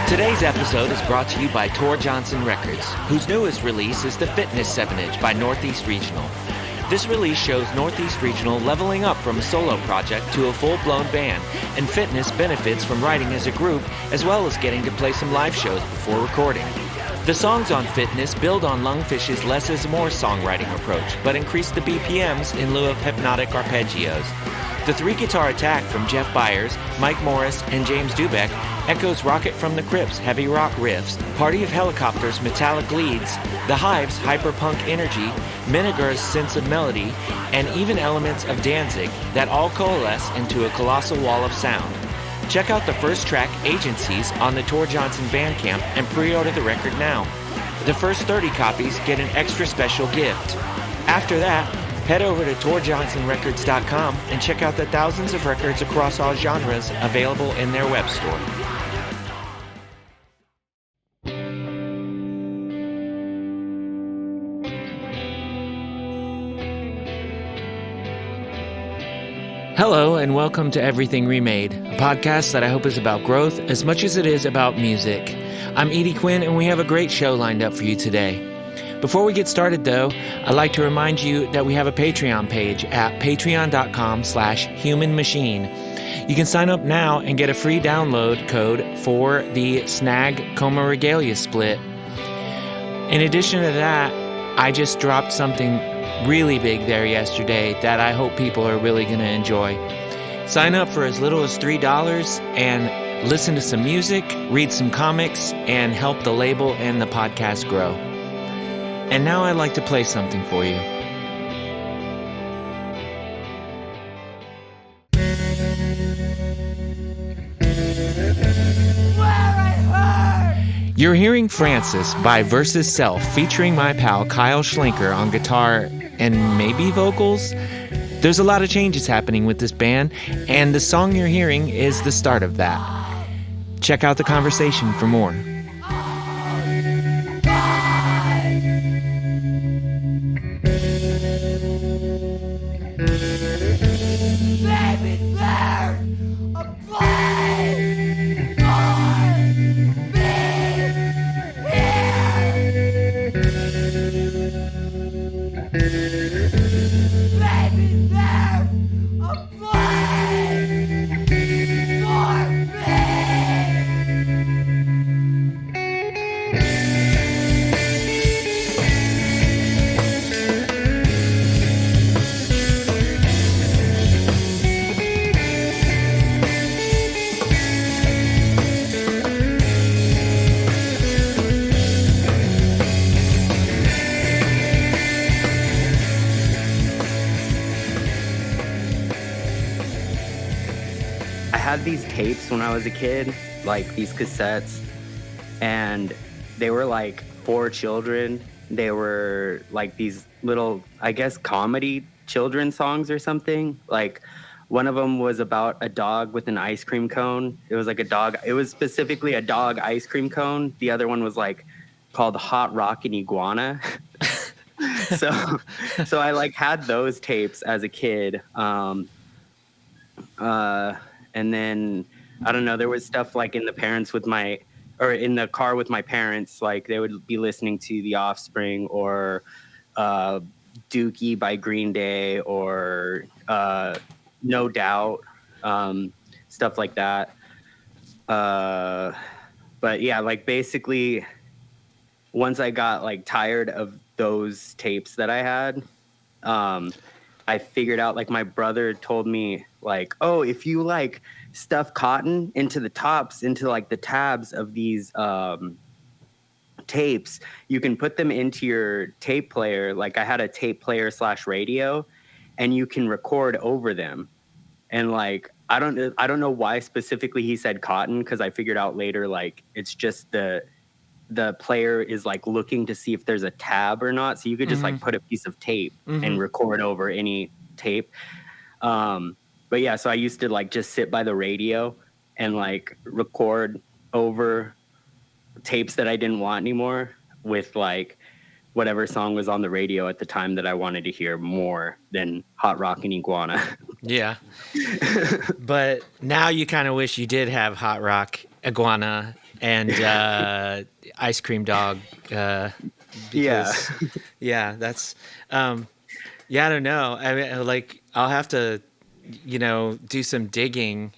Today's episode is brought to you by Tor Johnson Records, whose newest release is the Fitness 7-inch by Northeast Regional. This release shows Northeast Regional leveling up from a solo project to a full-blown band, and Fitness benefits from writing as a group as well as getting to play some live shows before recording. The songs on Fitness build on Lungfish's less is more songwriting approach, but increase the BPMs in lieu of hypnotic arpeggios. The three-guitar attack from Jeff Byers, Mike Morris, and James Dubek echoes Rocket from the Crypt's heavy rock riffs, Party of Helicopters' metallic leads, The Hive's hyperpunk energy, Miniger's sense of melody, and even elements of Danzig that all coalesce into a colossal wall of sound. Check out the first track, Agencies, on the Tor Johnson Bandcamp and pre-order the record now. The first 30 copies get an extra special gift. After that, head over to torjohnsonrecords.com and check out the thousands of records across all genres available in their web store. Hello and welcome to Everything Remade, a podcast that I hope is about growth as much as it is about music. I'm Edie Quinn and we have a great show lined up for you today. Before we get started though, I'd like to remind you that we have a Patreon page at patreon.com/humanmachine. You can sign up now and get a free download code for the Snag Coma Regalia split. In addition to that, I just dropped something really big there yesterday that I hope people are really going to enjoy. Sign up for as little as $3 and listen to some music, read some comics, and help the label and the podcast grow. And now I'd like to play something for you. You're hearing Francis by Versus Self featuring my pal Kyle Schlenker on guitar and maybe vocals. There's a lot of changes happening with this band, and the song you're hearing is the start of that. Check out the conversation for more. These tapes when I was a kid, like these cassettes, and they were like for children. They were like these little, I guess, comedy children's songs or something. Like one of them was about a dog with an ice cream cone. It was like a dog. It was specifically a dog ice cream cone. The other one was like called Hot Rockin' Iguana. so I like had those tapes as a kid. And then, I don't know, there was stuff like in the car with my parents, like they would be listening to The Offspring or Dookie by Green Day or No Doubt, stuff like that. But yeah, like basically once I got like tired of those tapes that I had, I figured out, like my brother told me, like, oh, if you like stuff cotton into the tops, into like the tabs of these tapes, you can put them into your tape player. Like I had a tape player / radio, and you can record over them. And like, I don't know why specifically he said cotton, because I figured out later, like it's just the player is like looking to see if there's a tab or not. So you could just like put a piece of tape and record over any tape. But yeah, so I used to like just sit by the radio and like record over tapes that I didn't want anymore with like whatever song was on the radio at the time that I wanted to hear more than Hot Rockin' Iguana. Yeah. But now you kind of wish you did have Hot Rock Iguana and ice cream dog, Yeah. because yeah, that's yeah, I don't know. I mean, like, I'll have to, do some digging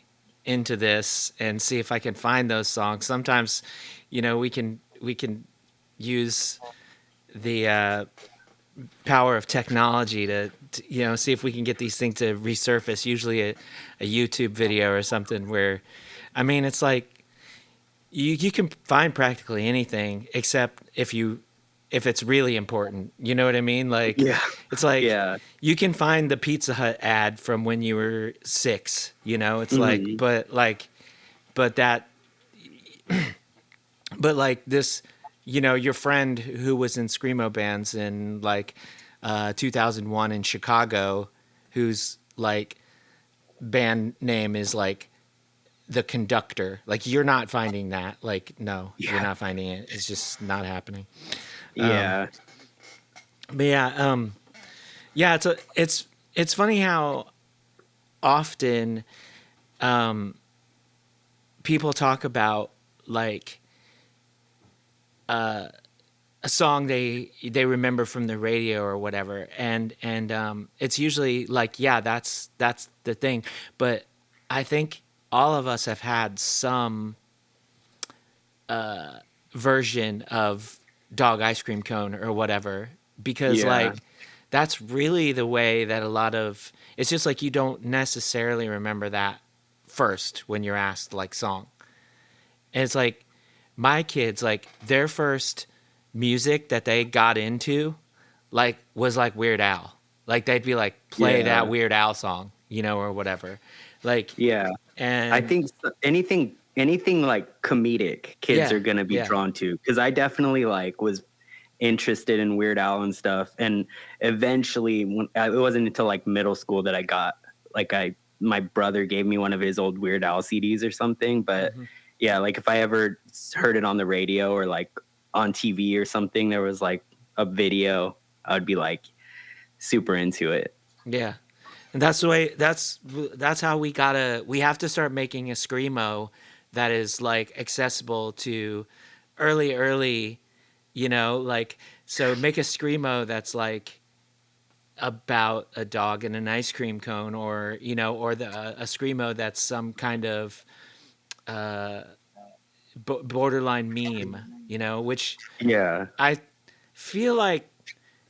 into this and see if I can find those songs. Sometimes, we can use the power of technology to see if we can get these things to resurface. Usually, a YouTube video or something where, I mean, it's like you can find practically anything except if it's really important. You know what I mean? Like, Yeah. it's like Yeah. you can find the Pizza Hut ad from when you were 6. It's like, Hmm. but that, but like this, your friend who was in screamo bands in like 2001 in Chicago, whose like band name is like the Conductor. Like, you're not finding that. Like, no, you're Yeah. not finding it. It's just not happening. Yeah. But yeah, yeah, it's funny how often people talk about like a song they remember from the radio or whatever, and it's usually like, yeah, that's the thing. But I think all of us have had some version of dog ice cream cone or whatever, because Yeah. like that's really the way that a lot of it's just like you don't necessarily remember that first when you're asked like song. And it's like my kids, like their first music that they got into like was like Weird Al. Like they'd be like, play that Yeah. Weird Al song, or whatever. Like, Yeah. I and think anything like comedic kids yeah, are gonna be yeah. drawn to, because I definitely like was interested in Weird Al and stuff, and eventually it wasn't until like middle school that I got like my brother gave me one of his old Weird Al CDs or something. But Hmm. yeah, like if I ever heard it on the radio or like on TV or something, there was like a video, I would be like super into it. Yeah. And that's the way. That's how we have to start making a screamo that is like accessible to early. Like, so make a screamo that's like about a dog and an ice cream cone, or or a screamo that's some kind of borderline meme. Which Yeah. I feel like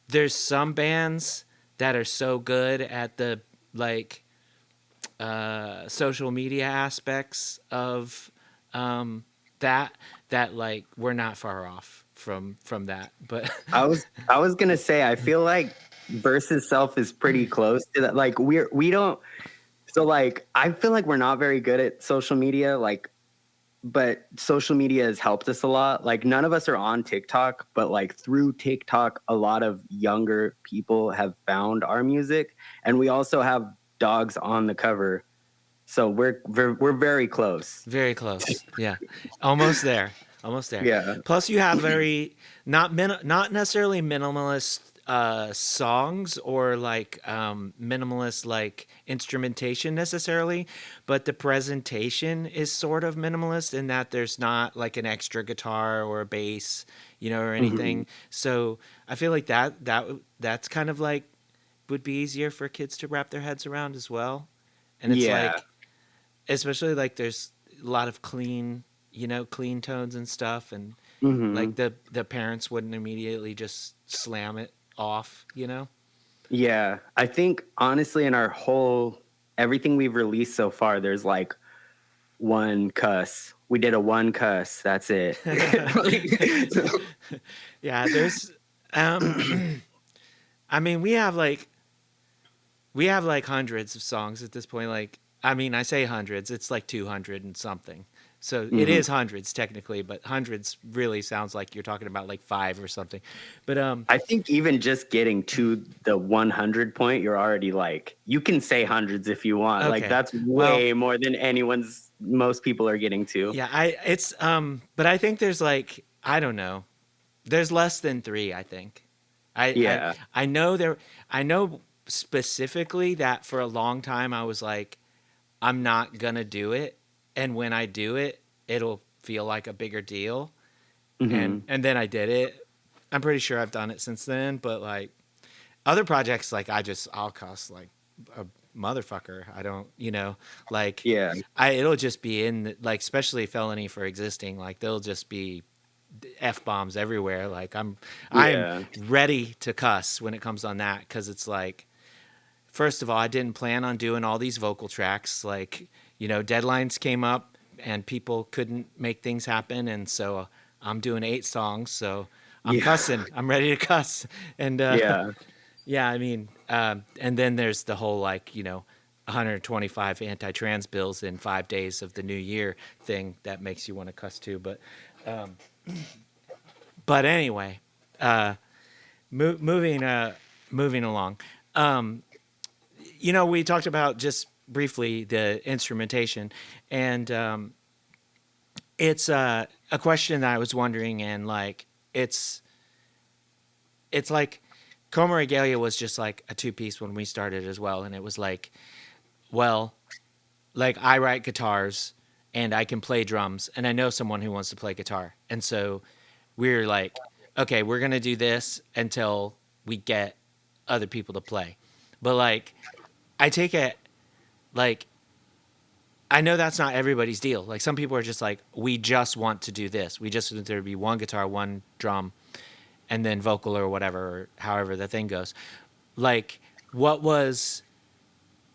there's some bands that are so good at the like social media aspects of that that like we're not far off from that. But I was gonna say, I feel like versus self is pretty close to that. Like we don't, so like I feel like we're not very good at social media, like, but social media has helped us a lot. Like none of us are on TikTok, but like through TikTok a lot of younger people have found our music, and we also have dogs on the cover. So we're very close. very close. Yeah, almost there. Almost there. Yeah. Plus, you have very not necessarily minimalist songs or like minimalist like instrumentation necessarily, but the presentation is sort of minimalist in that there's not like an extra guitar or a bass, or Hmm. anything. So I feel like that's kind of like would be easier for kids to wrap their heads around as well. And it's Yeah. like, especially like there's a lot of clean tones and stuff, and Hmm. like the parents wouldn't immediately just slam it off. Yeah, I think honestly, in our whole everything we've released so far, there's like one cuss. We did a one cuss. That's it. Like, Yeah, there's um I mean, we have like hundreds of songs at this point. Like, I mean, I say hundreds, it's like 200 and something. So it mhm. is hundreds technically, but hundreds really sounds like you're talking about like 5 or something. But I think even just getting to the 100 point, you're already like, you can say hundreds if you want. Like okay. that's Well, way more than most people are getting to. yeah, but I think there's like, I don't know. There's less than 3, I think. I I Yeah. I know there I know specifically that for a long time I was like, I'm not gonna do it, and when I do it, feel like a bigger deal. Mm-hmm. And then I did it. I'm pretty sure I've done it since then, but like other projects, like I'll cuss like a motherfucker. I don't, like Yeah. it'll just be like, especially felony for existing, like they'll just be F bombs everywhere. Like I'm Yeah. ready to cuss when it comes on that. 'Cause it's like, first of all, I didn't plan on doing all these vocal tracks. Like, deadlines came up and people couldn't make things happen. And so I'm doing 8 songs. So I'm Yeah. cussing. I'm ready to cuss. And Yeah. yeah, I mean, and then there's the whole, like, 125 anti-trans bills in 5 days of the new year thing that makes you want to cuss too. But anyway, moving along. We talked about just briefly the instrumentation, and it's a question that I was wondering, and like it's like Coma Regalia was just like a 2-piece when we started as well, and it was like, well, like I write guitars and I can play drums, and I know someone who wants to play guitar, and so we're like, okay, we're gonna do this until we get other people to play. But like, I take it like, I know that's not everybody's deal. Like, some people are just like, we just want to do this. We just want there to be one guitar, one drum, and then vocal or whatever, or however the thing goes. Like, what was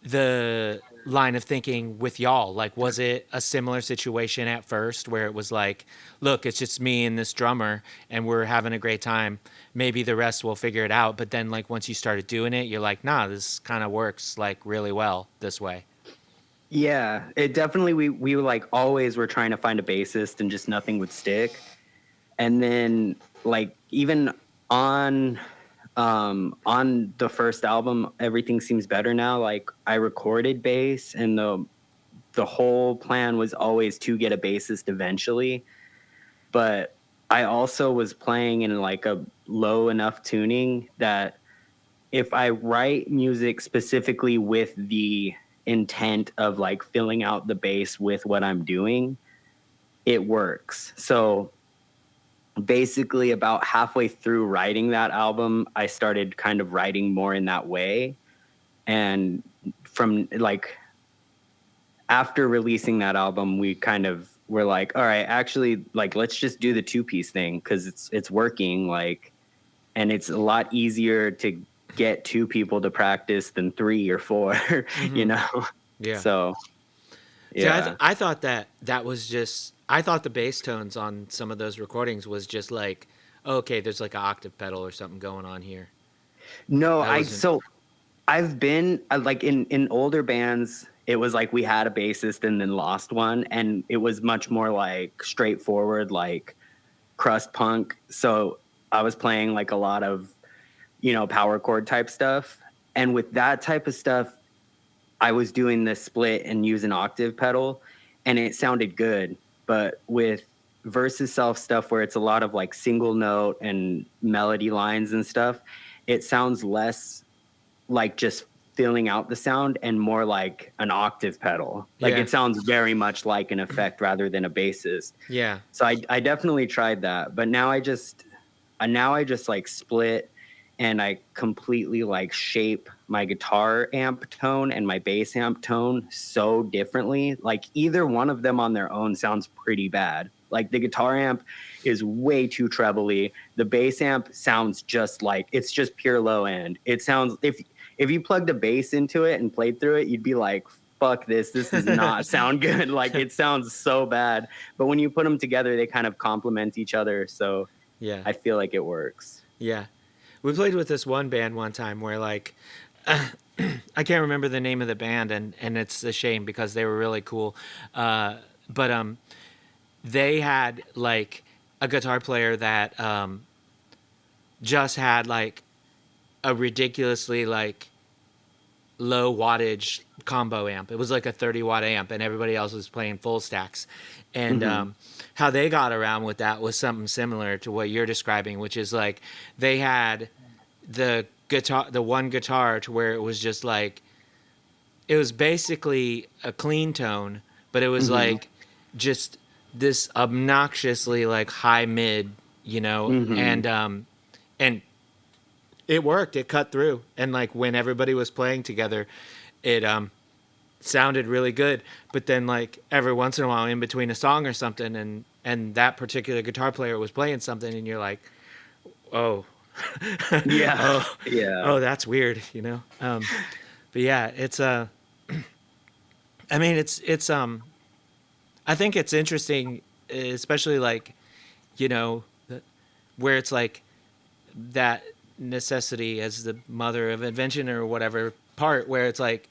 the line of thinking with y'all? Like, was it a similar situation at first where it was like, look, it's just me and this drummer and we're having a great time. Maybe the rest will figure it out. But then, like, once you started doing it, you're like, nah, this kind of works like really well this way. Yeah, it definitely, we like always were trying to find a bassist and just nothing would stick. And then like even on the first album, Everything Seems Better Now, like I recorded bass, and the whole plan was always to get a bassist eventually. But I also was playing in like a low enough tuning that if I write music specifically with the intent of like filling out the bass with what I'm doing, it works. So basically about halfway through writing that album, I started kind of writing more in that way. And from like after releasing that album, we kind of were like, all right, actually, like, let's just do the 2-piece thing because it's working. Like, and it's a lot easier to get 2 people to practice than 3 or 4, you know? Yeah. So, See, yeah. I thought that was just, I thought the bass tones on some of those recordings was just like, okay, there's like an octave pedal or something going on here. No, I wasn't. I've been like in older bands, it was like we had a bassist and then lost one, and it was much more like straightforward, like crust punk. So I was playing like a lot of, power chord type stuff. And with that type of stuff, I was doing the split and use an octave pedal, and it sounded good. But with versus self stuff where it's a lot of like single note and melody lines and stuff, it sounds less like just filling out the sound and more like an octave pedal. Like Yeah. it sounds very much like an effect rather than a bassist. Yeah. So I definitely tried that, but now I just like split, and I completely like shape my guitar amp tone and my bass amp tone so differently. Like either one of them on their own sounds pretty bad. Like the guitar amp is way too trebly. The bass amp sounds just like it's just pure low end. It sounds, if you plugged a bass into it and played through it, you'd be like, fuck this. This does not sound good. Like it sounds so bad. But when you put them together, they kind of complement each other. So Yeah. I feel like it works. Yeah. We played with this one band one time where like, I can't remember the name of the band, and it's a shame because they were really cool. But they had like a guitar player that just had like a ridiculously like low wattage combo amp. It was like a 30-watt amp, and everybody else was playing full stacks. And how they got around with that was something similar to what you're describing, which is like they had the one guitar to where it was just like, it was basically a clean tone, but it was like just this obnoxiously like high mid, Mm-hmm. and it worked. It cut through, and like when everybody was playing together, it sounded really good. But then like every once in a while, in between a song or something, and that particular guitar player was playing something, and you're like, oh, Yeah. oh, Yeah. oh, that's weird, But yeah, I mean, I think it's interesting, especially like, you know, where it's like that necessity as the mother of invention or whatever part, where it's like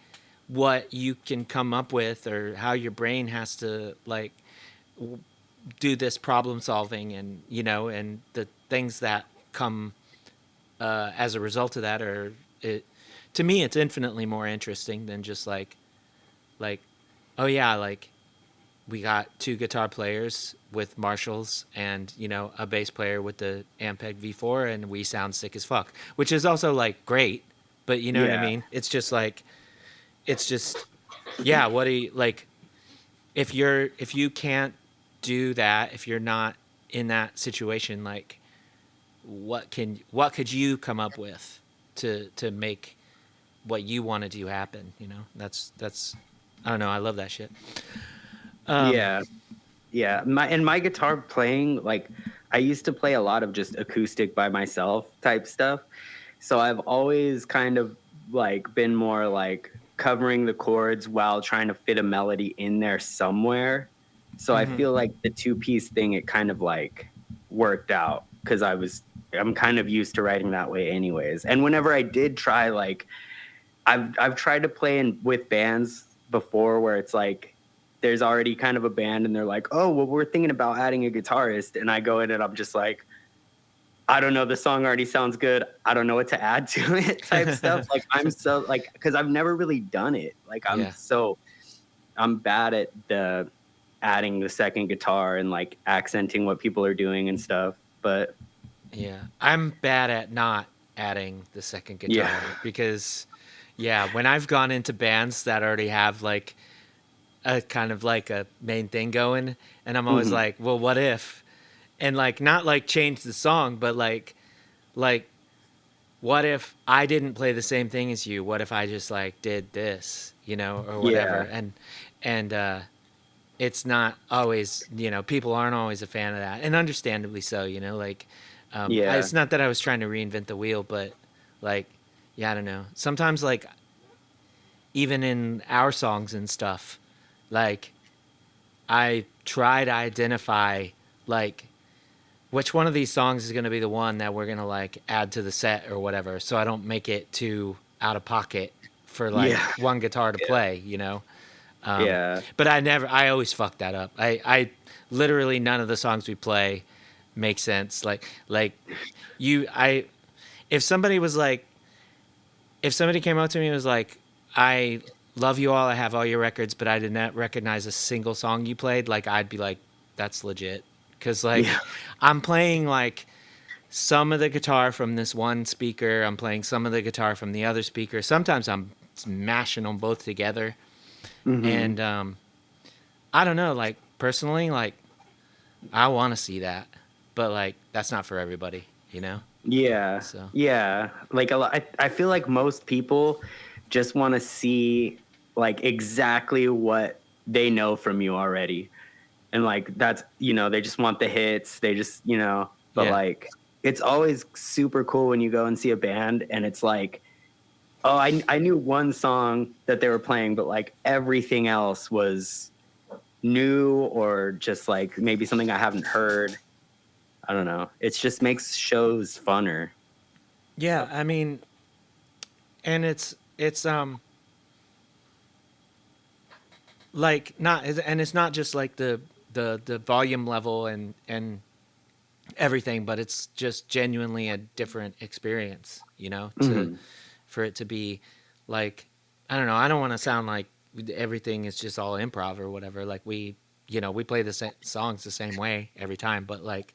what you can come up with or how your brain has to like do this problem solving, and and the things that come as a result of that are it to me it's infinitely more interesting than just like oh yeah, like we got two guitar players with Marshalls and a bass player with the Ampeg V4 and we sound sick as fuck, which is also like great, but you know what I Yeah. mean? It's just like it's just yeah, what do you like if you can't do that, if you're not in that situation, like what could you come up with to make what you want to do happen, That's I don't know, I love that shit. Yeah. Yeah. My guitar playing, like I used to play a lot of just acoustic by myself type stuff. So I've always kind of like been more like covering the chords while trying to fit a melody in there somewhere. So I feel like the two-piece thing, it kind of like worked out because I'm kind of used to writing that way anyways. And whenever I did try, like I've tried to play in with bands before where it's like there's already kind of a band and they're like, oh well, we're thinking about adding a guitarist, and I go in and I'm just like, I don't know, the song already sounds good, I don't know what to add to it type stuff. Like I'm so like, because I've never really done it. Like Yeah. I'm bad at the adding the second guitar and like accenting what people are doing and stuff. But Yeah, I'm bad at not adding the second guitar yeah. because, yeah, when I've gone into bands that already have like a kind of like a main thing going, and I'm always Hmm. like, well, what if? And like, not like change the song, but like, what if I didn't play the same thing as you? What if I just like did this, or whatever? Yeah. And it's not always, people aren't always a fan of that, and understandably so, like Yeah. it's not that I was trying to reinvent the wheel, but like, yeah, I don't know, sometimes like even in our songs and stuff, like I try to identify like which one of these songs is going to be the one that we're going to like add to the set or whatever, so I don't make it too out of pocket for like Yeah. one guitar to Yeah. play. Yeah. But I always fuck that up. I literally none of the songs we play make sense. Like you, I, if somebody was like, if somebody came up to me and was like, I love you all, I have all your records, but I did not recognize a single song you played, like I'd be like, that's legit. Cause Yeah. like I'm playing like some of the guitar from this one speaker, I'm playing some of the guitar from the other speaker. Sometimes I'm mashing them both together. Hmm. And I don't know, like personally, like I want to see that, but like that's not for everybody. Yeah. So Yeah. Like a lot, I feel like most people just want to see like exactly what they know from you already. And like that's, they just want the hits. They just, but yeah, like it's always super cool when you go and see a band and it's like, oh, I knew one song that they were playing, but like everything else was new or just like maybe something I haven't heard. I don't know. It just makes shows funner. yeah. I mean, and it's like not, and it's not just like the volume level and everything, but it's just genuinely a different experience. To Hmm. for it to be like, I don't know. I don't want to sound like everything is just all improv or whatever. Like we play the songs the same way every time, but like,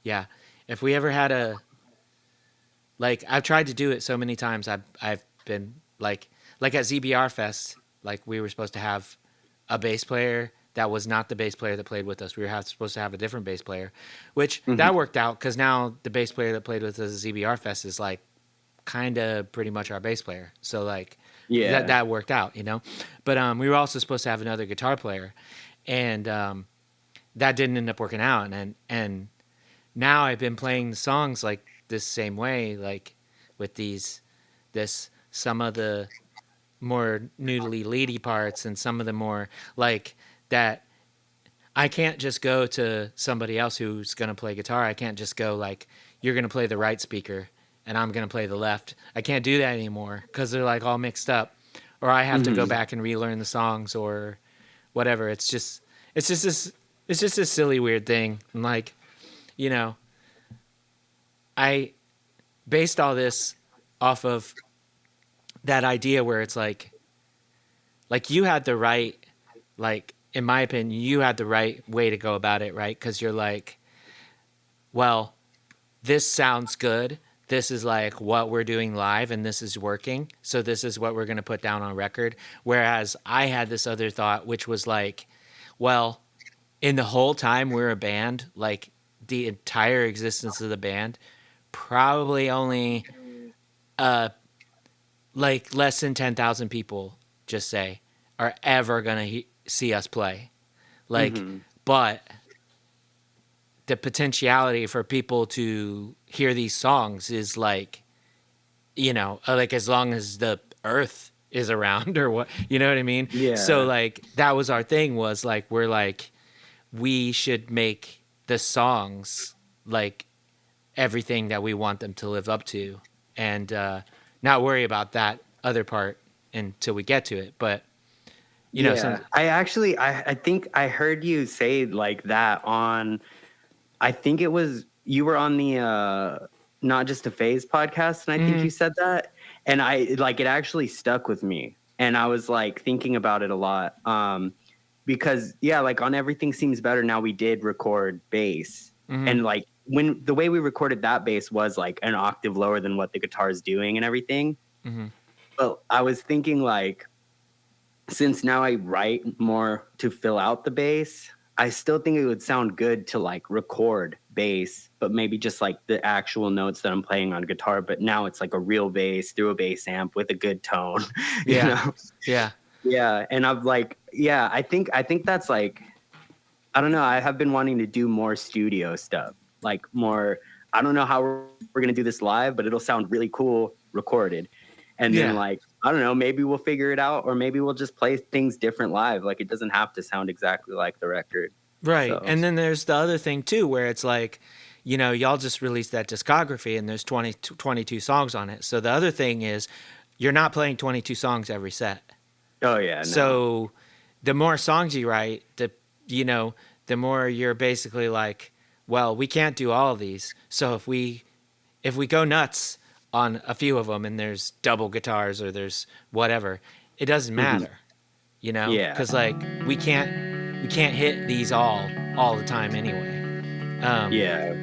yeah, if we ever had a like, I've tried to do it so many times. I've been like at ZBR Fest, like we were supposed to have a bass player that was not the bass player that played with us. We were supposed to have a different bass player, which Mm-hmm. that worked out because now the bass player that played with us at ZBR Fest is like kind of pretty much our bass player. So like Yeah. that worked out, you know. But we were also supposed to have another guitar player, and that didn't end up working out. And now I've been playing the songs like this same way, like with some of the more noodly leady parts and some of the more like that. I can't just go to somebody else who's going to play guitar. I can't just go like, you're going to play the right speaker and I'm going to play the left. I can't do that anymore because they're like all mixed up, or I have to go back and relearn the songs or whatever. It's just this silly weird thing. And like, you know, I based all this off of that idea where it's like you had the right, like, in my opinion, you had the right way to go about it, right? Because you're like, well, this sounds good. This is like what we're doing live and this is working. So this is what we're going to put down on record. Whereas I had this other thought, which was like, well, in the whole time we're a band, like the entire existence of the band, probably only like less than 10,000 people, just say, are ever going to see us play. Like, but the potentiality for people to hear these songs is like, you know, like as long as the earth is around or what, you know what I mean? Yeah. So like that was our thing, was like, we're like, we should make the songs like everything that we want them to live up to, and not worry about that other part until we get to it. But you know, I think I heard you say like that on, I think it was, you were on the Not Just a Phase podcast, and I think you said that, and I like, it actually stuck with me, and I was like thinking about it a lot, because yeah, like on Everything Seems Better Now, we did record bass, and like when the way we recorded that bass was like an octave lower than what the guitar is doing and everything. But I was thinking like, since now I write more to fill out the bass, I still think it would sound good to like record bass, but maybe just like the actual notes that I'm playing on guitar. But now it's like a real bass through a bass amp with a good tone. You know? Yeah. And I'm like, yeah, I think that's like, I don't know. I have been wanting to do more studio stuff, like more, I don't know how we're going to do this live, but it'll sound really cool recorded. And then like, I don't know, maybe we'll figure it out, or maybe we'll just play things different live. Like it doesn't have to sound exactly like the record. right. So. And then there's the other thing too, where it's like, you know, y'all just released that discography and there's 22 songs on it. So the other thing is you're not playing 22 songs every set. Oh yeah. No. So the more songs you write, the more you're basically like, well, we can't do all of these. So if we go nuts on a few of them and there's double guitars or there's whatever, it doesn't matter, you know? Yeah. Because like we can't hit these all the time anyway. Yeah.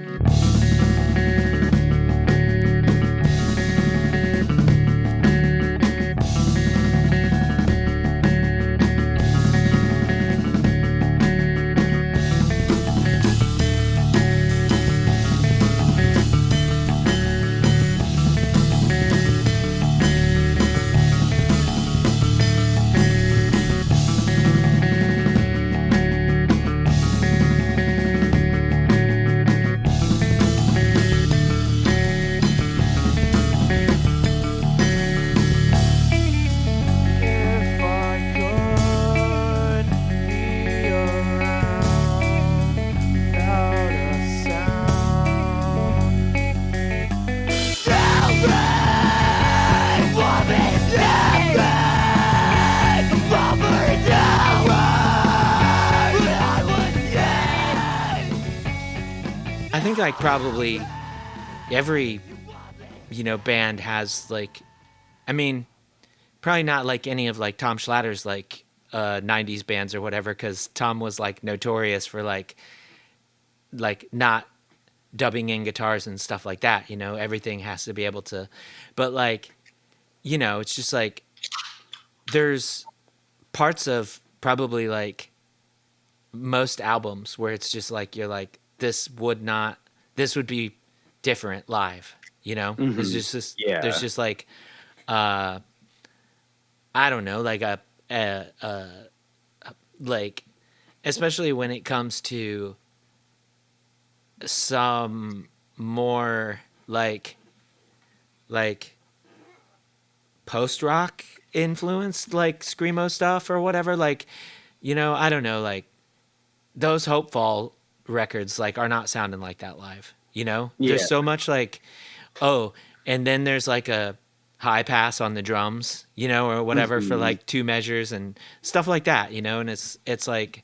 I think like probably every, band has like, I mean, probably not like any of like Tom Schlatter's like 90s bands or whatever, because Tom was like notorious for like not dubbing in guitars and stuff like that. Everything has to be able to, but like, it's just like there's parts of probably like most albums where it's just like you're like this would be different live, you know? It's Hmm. just this there's Yeah. just like I don't know, like a like especially when it comes to some more like post rock influenced like screamo stuff or whatever, like, you know, I don't know, like those Hopefall records like are not sounding like that live, you know? There's Yeah. so much like, oh, and then there's like a high pass on the drums, you know, or whatever for Hmm. like two measures and stuff like that, you know, and it's like,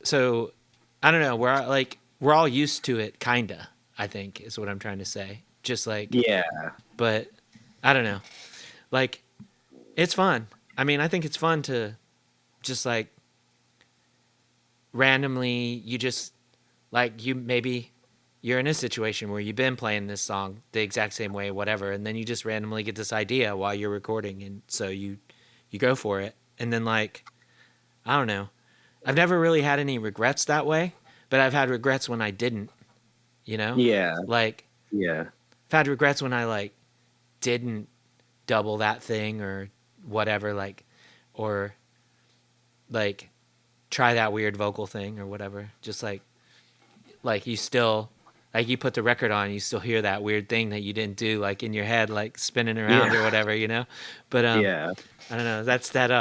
so I don't know, we're all used to it kinda, I think is what I'm trying to say. Just like, Yeah. but I don't know. Like it's fun. I mean, I think it's fun to just like randomly you just like you maybe you're in a situation where you've been playing this song the exact same way, whatever, and then you just randomly get this idea while you're recording, and so you go for it, and then like I don't know, I've never really had any regrets that way, but I've had regrets when I didn't, you know, Yeah. like Yeah. I've had regrets when I like didn't double that thing or whatever, like or like try that weird vocal thing or whatever, just like you still like you put the record on, you still hear that weird thing that you didn't do like in your head, like spinning around Yeah. or whatever, you know. But Yeah. I don't know, that's that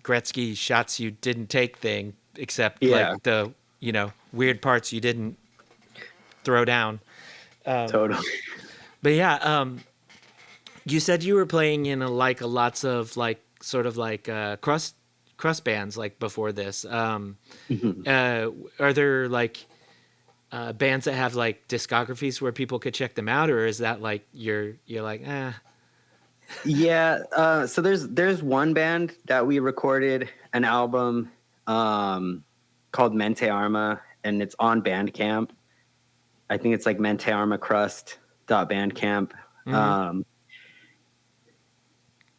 Gretzky shots you didn't take thing, except Yeah. like the, you know, weird parts you didn't throw down. Totally. But yeah, you said you were playing in a lots of like sort of like crust bands like before this. Mhm. Are there like bands that have like discographies where people could check them out, or is that like you're like Yeah. So there's one band that we recorded an album called Mente Arma, and it's on Bandcamp. I think it's like mentearmacrust.bandcamp. mm-hmm. Um,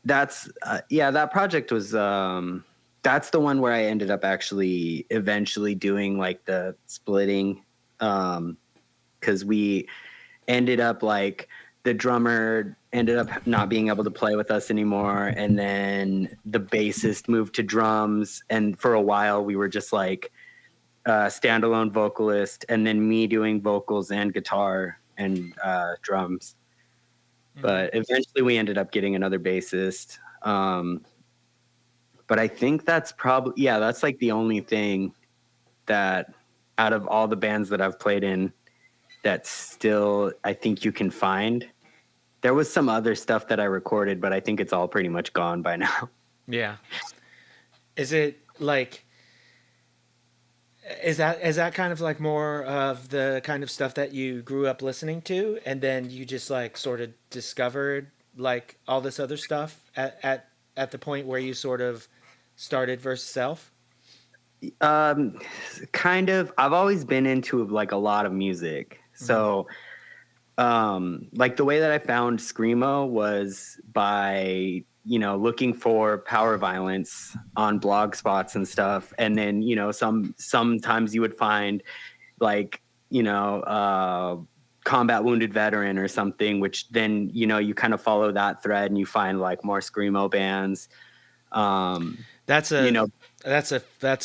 that's yeah, that project was that's the one where I ended up actually eventually doing like the splitting, because we ended up like the drummer ended up not being able to play with us anymore, and then the bassist moved to drums, and for a while we were just like standalone vocalist, and then me doing vocals and guitar and drums. Mm-hmm. But eventually we ended up getting another bassist. But I think that's probably, yeah, that's like the only thing that out of all the bands that I've played in that still I think you can find. There was some other stuff that I recorded, but I think it's all pretty much gone by now. Yeah. Is it like is that kind of like more of the kind of stuff that you grew up listening to, and then you just like sort of discovered like all this other stuff at the point where you sort of started versus self? Um, kind of. I've always been into like a lot of music, Mm-hmm. so like the way that I found screamo was by looking for power violence on blog spots and stuff, and then sometimes you would find like combat wounded veteran or something, which then you kind of follow that thread and you find like more screamo bands. um That's you a know that's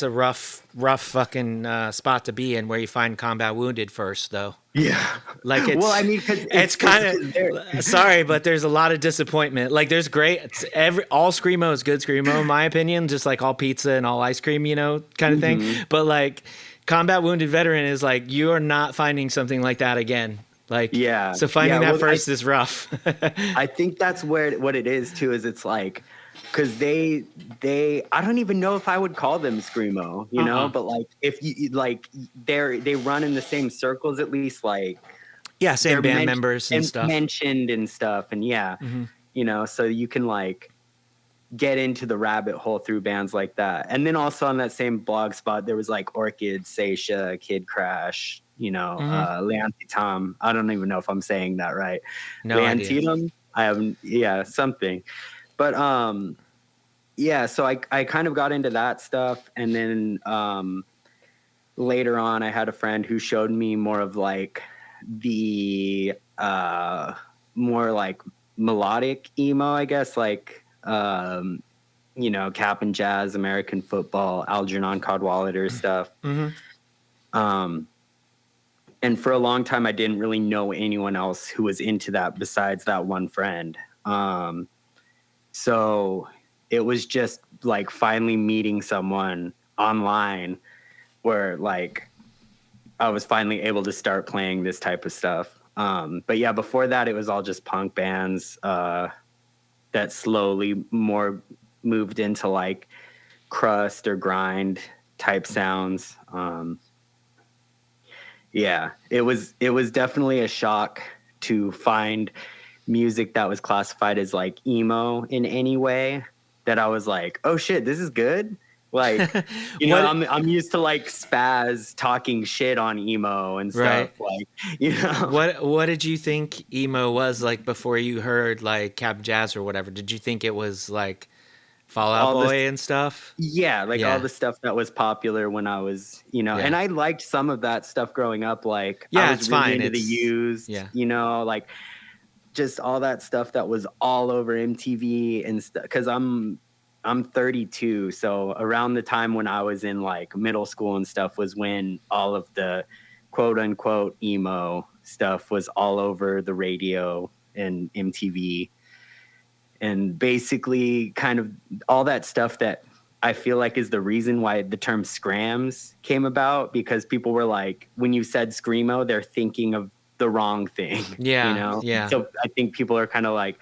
a rough fucking spot to be in, where you find combat wounded first, though. yeah. Like Well, I mean, because it's it's kind 'cause they're of sorry, but there's a lot of disappointment. Like there's great all screamo is good screamo in my opinion, just like all pizza and all ice cream, you know, kind of thing. Mhm. But like combat wounded veteran is like you are not finding something like that again. Like Yeah, so finding yeah. that Well, first is rough. I think that's what it is too. Is it's like because they I don't even know if I would call them screamo, Uh-uh. but like if you like they run in the same circles, at least like Yeah, same they're band members and stuff. mentioned and stuff, and yeah, Hmm. so you can like get into the rabbit hole through bands like that. And then also on that same blog spot, there was like Orchid, Seisha, Kid Crash, Hmm. Leantitam. I don't even know if I'm saying that right. No idea. Leantitum. I haven't, yeah, something. But yeah, so I kind of got into that stuff, and then later on I had a friend who showed me more of like the more like melodic emo, I guess, like you know, Cap and Jazz, American Football, Algernon Cadwallader stuff. Um and for a long time I didn't really know anyone else who was into that besides that one friend. So it was just like finally meeting someone online where like I was finally able to start playing this type of stuff. But yeah, before that, it was all just punk bands that slowly more moved into like crust or grind type sounds. Yeah, it was definitely a shock to find music that was classified as like emo in any way, that I was like, oh shit, this is good. Like, you know, What I'm used to like Spaz talking shit on emo and right? stuff. Like, you know, What did you think emo was like before you heard like Cap Jazz or whatever? Did you think it was like Fall Out all this, Boy and stuff? yeah, like all Yeah. the stuff that was popular when I was, you know, Yeah. and I liked some of that stuff growing up. Like, I Yeah, was it's really fine. into the It's Used, yeah. you know, like just all that stuff that was all over MTV and stuff. Because I'm 32, so around the time when I was in like middle school and stuff was when all of the quote unquote emo stuff was all over the radio and MTV, and basically kind of all that stuff that I feel like is the reason why the term scrams came about, because people were like, when you said screamo, they're thinking of the wrong thing, you Yeah. know? Yeah. So I think people are kind of like,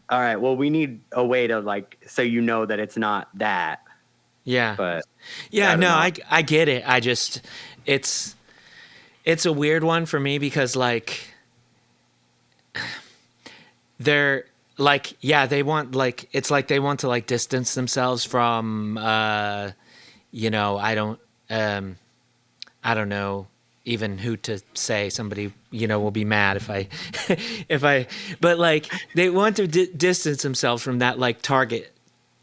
all right, well, we need a way to like, so you know that it's not that, Yeah. but Yeah, I don't no, know. I get it. I just it's it's a weird one for me because like they're like yeah, they want like it's like they want to like distance themselves from you know, um I don't know even who to say. Somebody, you know, will be mad if I if I but like they want to distance themselves from that like Target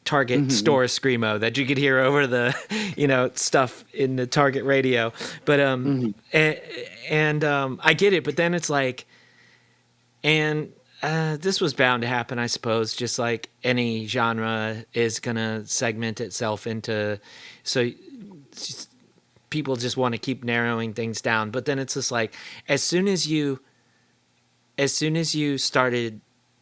Mm-hmm. store screamo that you could hear over the you know stuff in the Target radio. But Mm-hmm. and I get it, but then it's like and this was bound to happen, I suppose, just like any genre is gonna segment itself into so people just want to keep narrowing things down. But then it's just like as soon as you started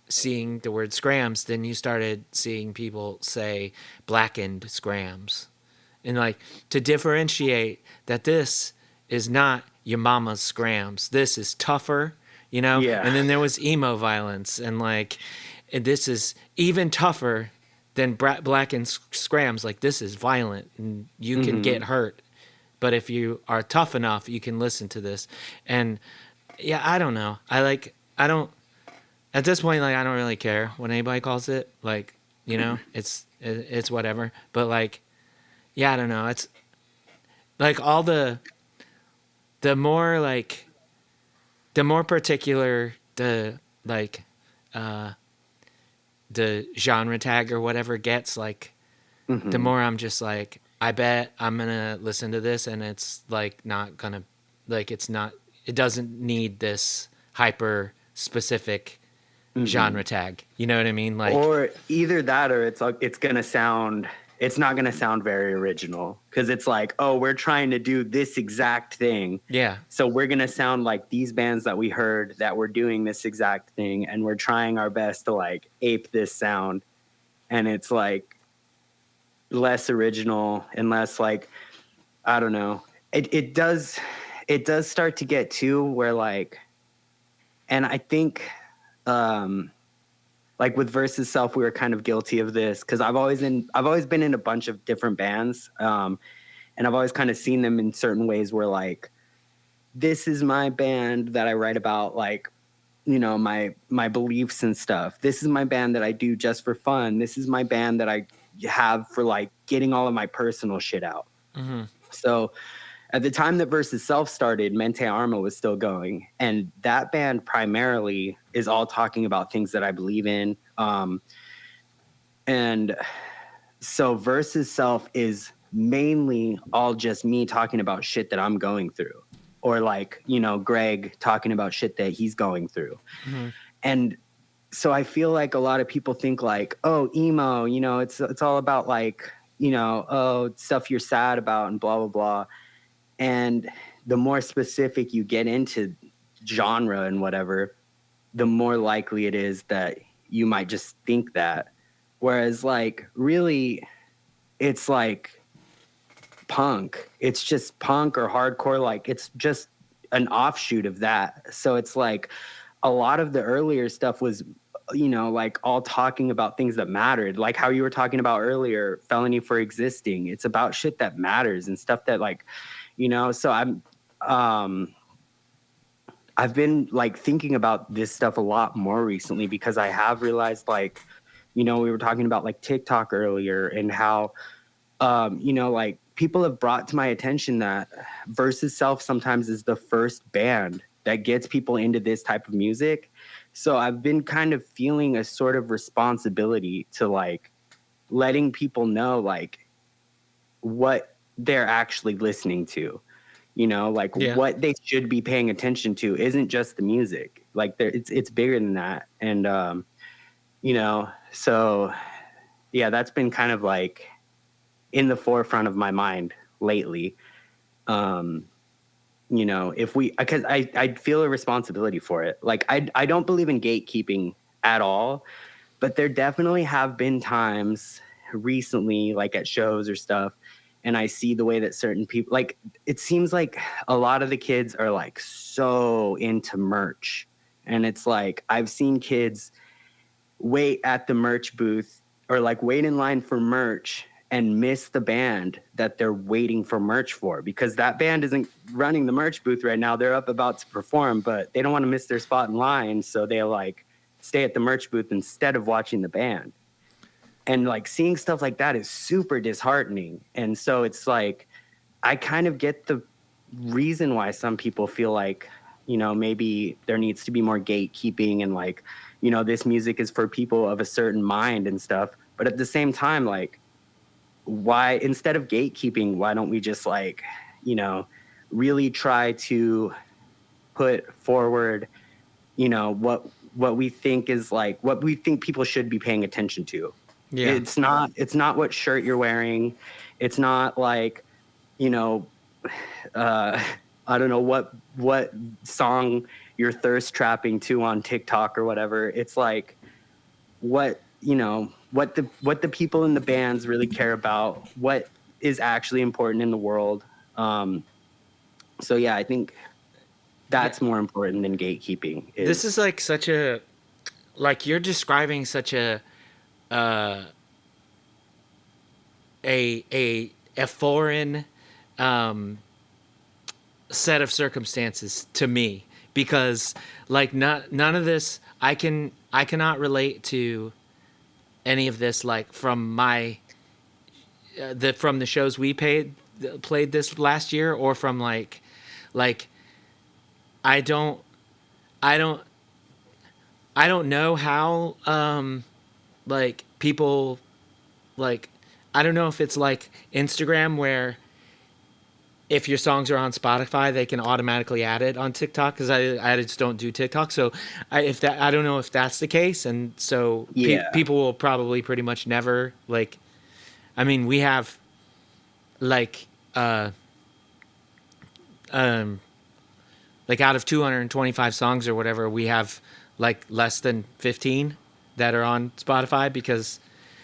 seeing the word scrams, then you started seeing people say blackened scrams. And like to differentiate that this is not your mama's scrams. This is tougher, you know? Yeah. And then there was emo violence and like and this is even tougher than blackened scrams. Like this is violent and you can Mm-hmm. get hurt. But if you are tough enough, you can listen to this. And yeah, I don't know. I don't at this point like I don't really care what anybody calls it. Like, you know, it's whatever. But like yeah, I don't know. It's like all the more like the more particular the like the genre tag or whatever gets, like the Mm-hmm. more I'm just like I bet I'm gonna listen to this and it's like not gonna like it's not it doesn't need this hyper specific Mm-hmm. genre tag. You know what I mean? Like Or either that, or it's like it's not gonna sound very original, because it's like, oh, we're trying to do this exact thing, yeah. so we're gonna sound like these bands that we heard that were doing this exact thing, and we're trying our best to like ape this sound, and it's like less original and less like, I don't know. It does start to get to where like, and I think um like with Versus Self, we were kind of guilty of this, because I've always been in a bunch of different bands, and I've always kind of seen them in certain ways where like, this is my band that I write about, like, you know, my beliefs and stuff. This is my band that I do just for fun. This is my band that I have for like getting all of my personal shit out. Hmm. So at the time that Versus Self started, Mente Arma was still going, and that band primarily is all talking about things that I believe in. And so versus self is mainly all just me talking about shit that I'm going through, or like, you know, Greg talking about shit that he's going through. Mm-hmm. And so I feel like a lot of people think like, oh, emo, you know, it's all about like, you know, oh, stuff you're sad about and blah blah blah. And the more specific you get into genre and whatever, the more likely it is that you might just think that. Whereas like really it's like punk. It's just punk or hardcore, like it's just an offshoot of that. So it's like a lot of the earlier stuff was, you know, like all talking about things that mattered, like how you were talking about earlier, felony for existing. It's about shit that matters and stuff that like, you know. So um I've been like thinking about this stuff a lot more recently because I have realized like, you know, we were talking about like TikTok earlier and how you know, like people have brought to my attention that Versus Self sometimes is the first band that gets people into this type of music. So I've been kind of feeling a sort of responsibility to like letting people know like what they're actually listening to. You know, like Yeah. what they should be paying attention to isn't just the music. Like there, it's bigger than that. And you know, so yeah, that's been kind of like in the forefront of my mind lately. Um, you know, if we, because I feel a responsibility for it. Like I don't believe in gatekeeping at all, but there definitely have been times recently, like at shows or stuff, and I see the way that certain people, like it seems like a lot of the kids are like so into merch, and it's like I've seen kids wait at the merch booth or like wait in line for merch and miss the band that they're waiting for merch for because that band isn't running the merch booth right now. They're up about to perform, but they don't want to miss their spot in line. So they like stay at the merch booth instead of watching the band. And like seeing stuff like that is super disheartening. And so it's like, I kind of get the reason why some people feel like, you know, maybe there needs to be more gatekeeping and like, you know, this music is for people of a certain mind and stuff. But at the same time, like, why, instead of gatekeeping, why don't we just like, you know, really try to put forward, you know, what we think is like what we think people should be paying attention to. Yeah. It's not what shirt you're wearing. It's not like, you know, uh, I don't know what song you're thirst trapping to on TikTok or whatever. It's like what, you know, what the people in the bands really care about, what is actually important in the world. Um, so yeah, I think Yeah. that's more important than gatekeeping This is is. like such a, like you're describing such uh, a foreign um, set of circumstances to me because like none of this I cannot relate to any of this like from my from the shows we played this last year or from like I don't I don't I don't know how like people like I don't know if it's like Instagram where if your songs are on Spotify, they can automatically add it on TikTok because I just don't do TikTok. So if that I don't know if that's the case, and so Yeah. people will probably pretty much never like. I mean, we have like um like out of 225 songs or whatever, we have like less than 15 that are on Spotify because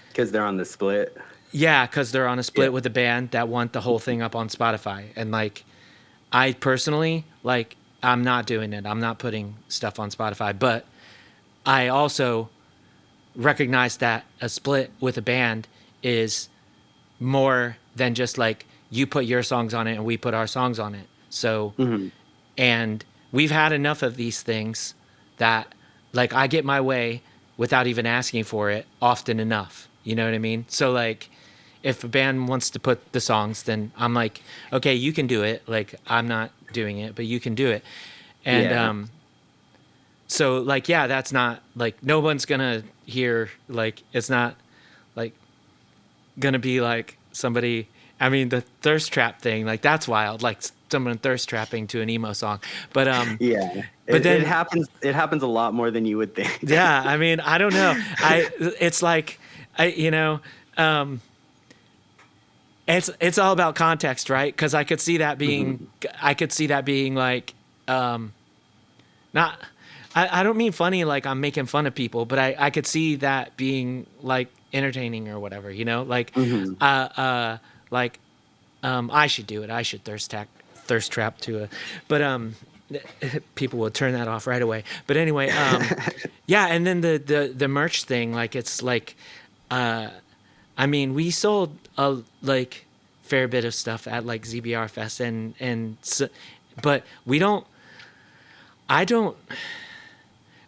Because they're on the split. yeah, because they're on a Yeah. split with a band that want the whole thing up on Spotify, and like I personally like I'm not doing it. I'm not putting stuff on Spotify, but I also recognize that a split with a band is more than just like you put your songs on it and we put our songs on it. So, Hmm. and we've had enough of these things that like I get my way without even asking for it often enough. You know what I mean? So like if a band wants to put the songs, then I'm like, okay, you can do it. Like I'm not doing it, but you can do it. And Yeah. so like yeah, that's not like no one's gonna hear like it's not like gonna be like somebody. I mean, the thirst trap thing, like that's wild. Like someone thirst trapping to an emo song, but Yeah, but it then happens. It happens a lot more than you would think. yeah, I mean, I don't know. It's like, um, it's all about context, right? Because Mhm. I could see that being like, not, I don't mean funny like I'm making fun of people, but I could see that being like entertaining or whatever, like, Mhm. uh, uh, like, I should do it. I should thirst trap to a, but people will turn that off right away. But anyway, yeah, and then the merch thing, like it's like, I mean, we sold a like fair bit of stuff at like ZBR Fest, but we don't. I don't.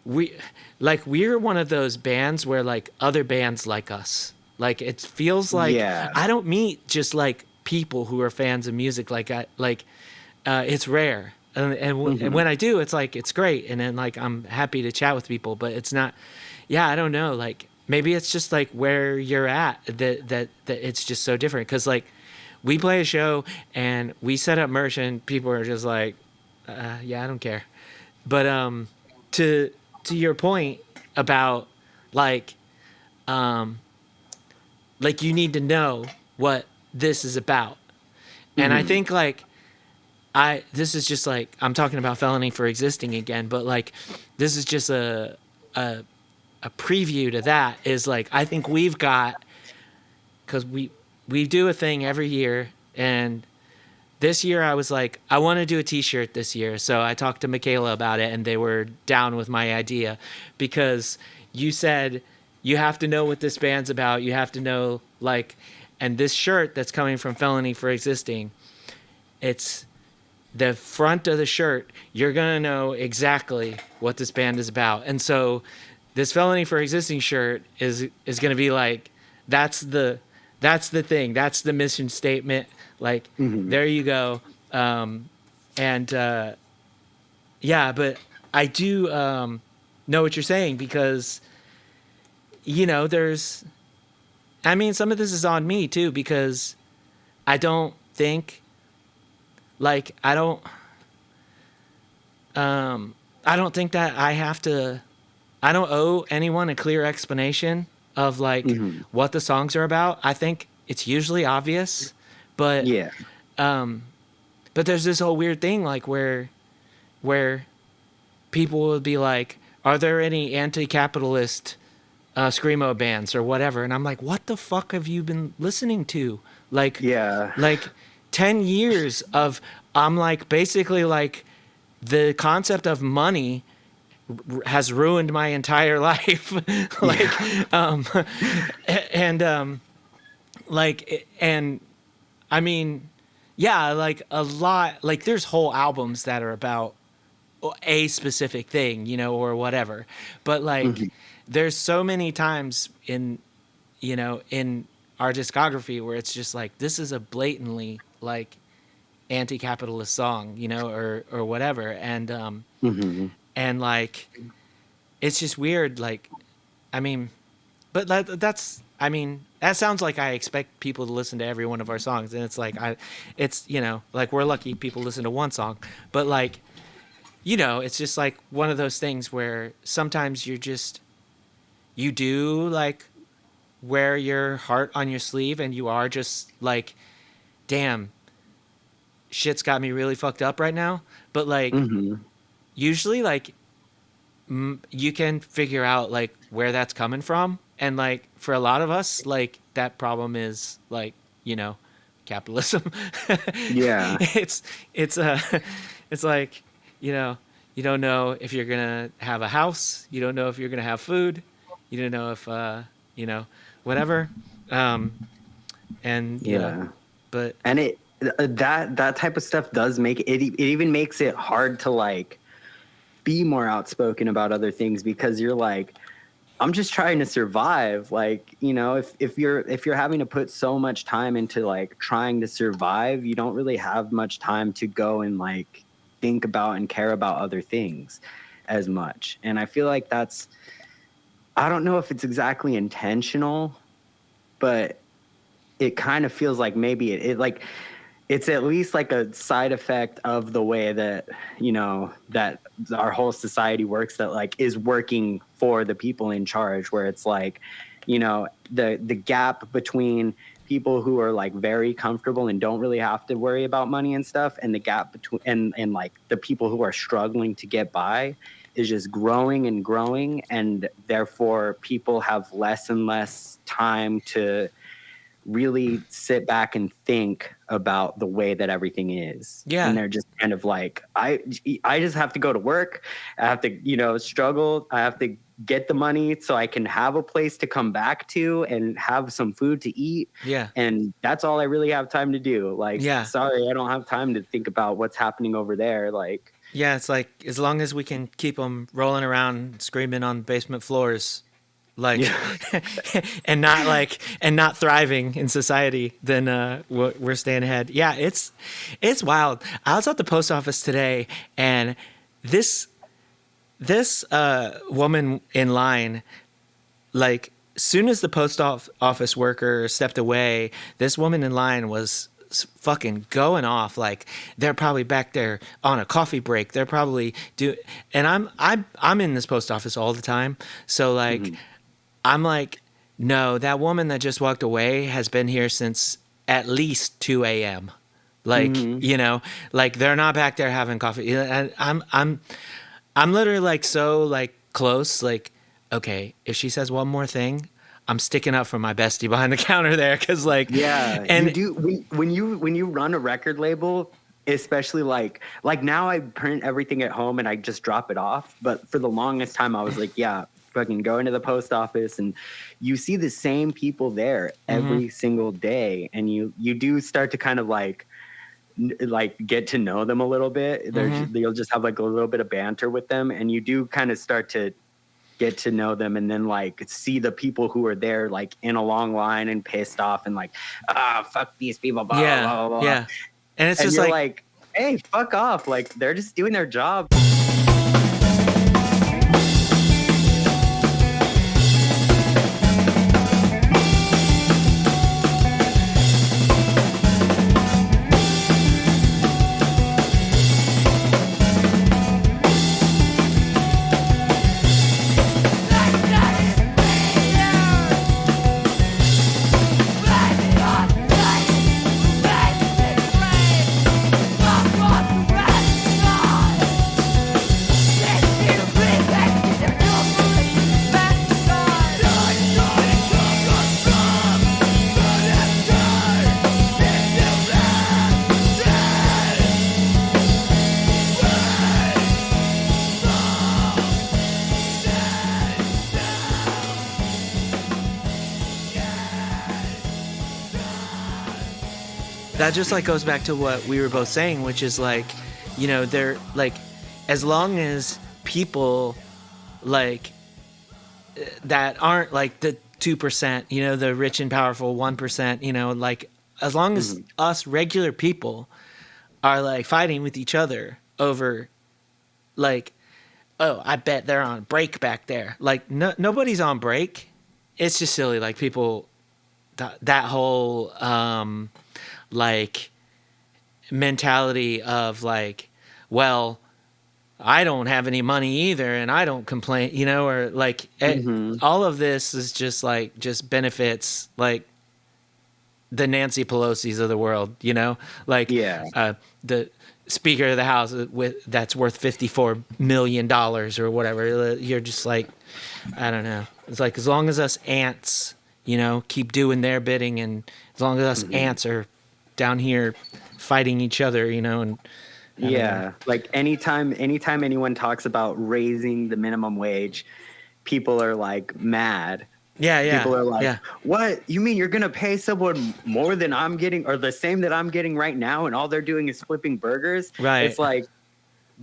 We like we're one of those bands where like other bands like us. Like it feels like Yeah. I don't meet just like people who are fans of music. It's rare, and Mhm. when I do, it's like it's great, and then like I'm happy to chat with people. But it's not. Yeah, I don't know. Like maybe it's just like where you're at that it's just so different. Because like we play a show and we set up merch, and people are just like, yeah, I don't care. But to to your point about like like you need to know what this is about. And I Mhm. think like I this is just like I'm talking about felony for existing again, but like this is just a a preview to that is like I think we've got cuz we do a thing every year, and this year I was like I want to do a t-shirt this year. So I talked to Michaela about it and they were down with my idea because you said you have to know what this band's about. You have to know like and this shirt that's coming from Felony for Existing, it's the front of the shirt, you're going to know exactly what this band is about. And so this Felony for Existing shirt is going to be like that's the that's the thing. That's the mission statement. Like Mhm. there you go. And yeah, but I do know what you're saying because there's I mean some of this is on me too because I don't think like I don't think that I don't owe anyone a clear explanation of like Mhm. what the songs are about. I think it's usually obvious, but Yeah. but there's this whole weird thing like where people will be like, "Are there any anti-capitalist screamo bands or whatever?" And I'm like, "What the fuck have you been listening to?" Like, Yeah. like 10 years of I'm like basically like the concept of money has ruined my entire life. Yeah. like, and and I mean, yeah, like a lot. Like there's whole albums that are about a specific thing, or whatever. But like, Mhm. there's so many times in our discography where it's just like this is a blatantly like anti-capitalist song, or whatever, Mhm. and like it's just weird. Like, I mean, but that's I mean that sounds like I expect people to listen to every one of our songs, and it's like it's like we're lucky people listen to one song, but like it's just like one of those things where sometimes you do like wear your heart on your sleeve, and you are just like, damn, shit's got me really fucked up right now, but like Mhm. usually like you can figure out like where that's coming from, and like for a lot of us like that problem is like capitalism. Yeah. It's it's like you don't know if you're gonna have a house, you don't know if you're gonna have food, you don't know if you know whatever, um and Yeah. but And that type of stuff does make it even makes it hard to like be more outspoken about other things because you're like I'm just trying to survive. Like, if you're having to put so much time into like trying to survive, you don't really have much time to go and like think about and care about other things as much. And I feel like I don't know if it's exactly intentional, but it kind of feels like maybe it like it's at least like a side effect of the way that, you know, that our whole society works, that like is working for the people in charge, where it's like, you know, the gap between people who are like very comfortable and don't really have to worry about money and stuff, and the gap between and like the people who are struggling to get by is just growing and growing, and therefore people have less and less time to really sit back and think about the way that everything is. Yeah. And they're just kind of like, I just have to go to work. I have to, you know, struggle. I have to get the money so I can have a place to come back to and have some food to eat. Yeah. And that's all I really have time to do. Like, Yeah. sorry, I don't have time to think about what's happening over there. Like, Yeah, it's like as long as we can keep them rolling around screaming on basement floors, like, yeah. and not thriving in society, then we're staying ahead. Yeah, it's wild. I was at the post office today, and this woman in line, like, soon as the post office worker stepped away, this woman in line was fucking going off. Like, they're probably back there on a coffee break. They're probably and I'm in this post office all the time, so like. Mm-hmm. I'm like, no, that woman that just walked away has been here since at least 2 a.m. Like, you know, like they're not back there having coffee. I'm literally like so like close. Like, okay, if she says one more thing, I'm sticking up for my bestie behind the counter there, because like, yeah, and you do when you run a record label. Especially like now I print everything at home and I just drop it off. But for the longest time I was like, yeah, fucking go into the post office, and you see the same people there every single day, and you do start to kind of like get to know them a little bit. You'll just have like a little bit of banter with them, and you do kind of start to get to know them, and then like see the people who are there like in a long line and pissed off and like, fuck these people, blah, yeah, blah, blah, blah. yeah. And it's and just you're like, hey, fuck off. Like, they're just doing their job. that just like goes back to what we were both saying, which is like, you know, they're like, as long as people like that aren't like the 2%, you know, the rich and powerful 1%, you know, like as long as us regular people are like fighting with each other over like, oh, I bet they're on break back there. Like nobody's on break. It's just silly. Like people, that whole like mentality of like, well, I don't have any money either and I don't complain, you know, or like all of this is just like just benefits like the Nancy Pelosi's of the world, you know, like the Speaker of the House that's worth $54 million or whatever. You're just like, I don't know. It's like, as long as us ants, you know, keep doing their bidding, and as long as us ants are down here fighting each other, you know, and like anytime anyone talks about raising the minimum wage, people are like mad. People are like, what? You mean you're going to pay someone more than I'm getting, or the same that I'm getting right now, and all they're doing is flipping burgers? Right. It's like,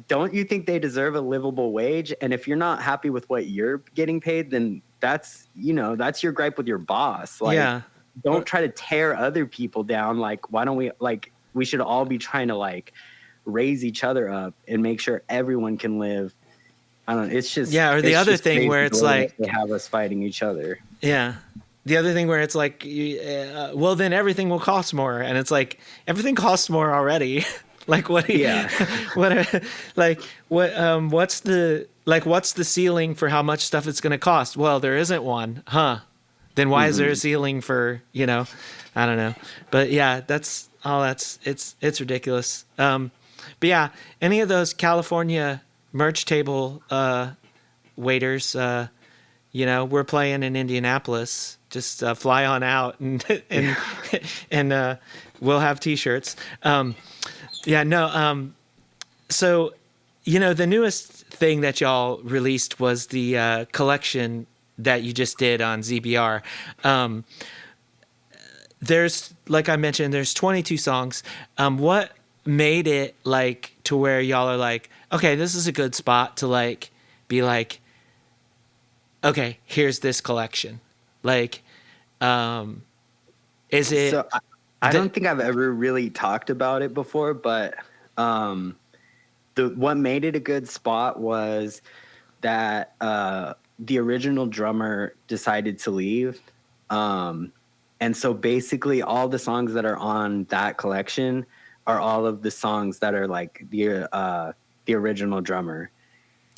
don't you think they deserve a livable wage? And if you're not happy with what you're getting paid, then that's, you know, that's your gripe with your boss. Like, don't try to tear other people down. Like, why don't we, like, we should all be trying to like raise each other up and make sure everyone can live. I don't know. It's just, or the other thing where it's like they have us fighting each other. Yeah. the other thing where it's like, well, then everything will cost more, and it's like everything costs more already. Like what? Yeah. What? Like what? What's the ceiling for how much stuff it's going to cost? Well, there isn't one, huh? Then why is there a ceiling for, I don't know. But yeah, it's ridiculous. But yeah, any of those California merch table waiters, we're playing in Indianapolis. Just fly on out and and we'll have T-shirts. Yeah, no. So, the newest thing that y'all released was the collection that you just did on ZBR. There's, like I mentioned, there's 22 songs. What made it like to where y'all are like, okay, this is a good spot to like be like, okay, here's this collection. Like, is it? So I don't think I've ever really talked about it before, but what made it a good spot was that the original drummer decided to leave. And so basically all the songs that are on that collection are all of the songs that are like the original drummer.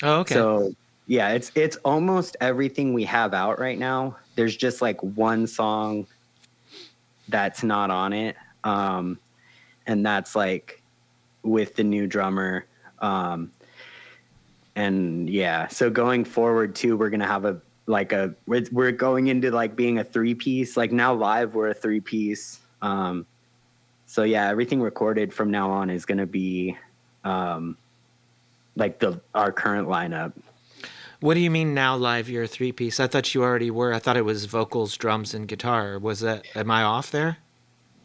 Oh, okay. So yeah, it's almost everything we have out right now. There's just like one song that's not on it. And that's like with the new drummer. And yeah, so going forward too, we're going to have we're going into like being a 3-piece, like now live, we're a 3-piece. So yeah, everything recorded from now on is going to be, like our current lineup. What do you mean now live you're a 3-piece? I thought you already were. I thought it was vocals, drums, and guitar. Am I off there?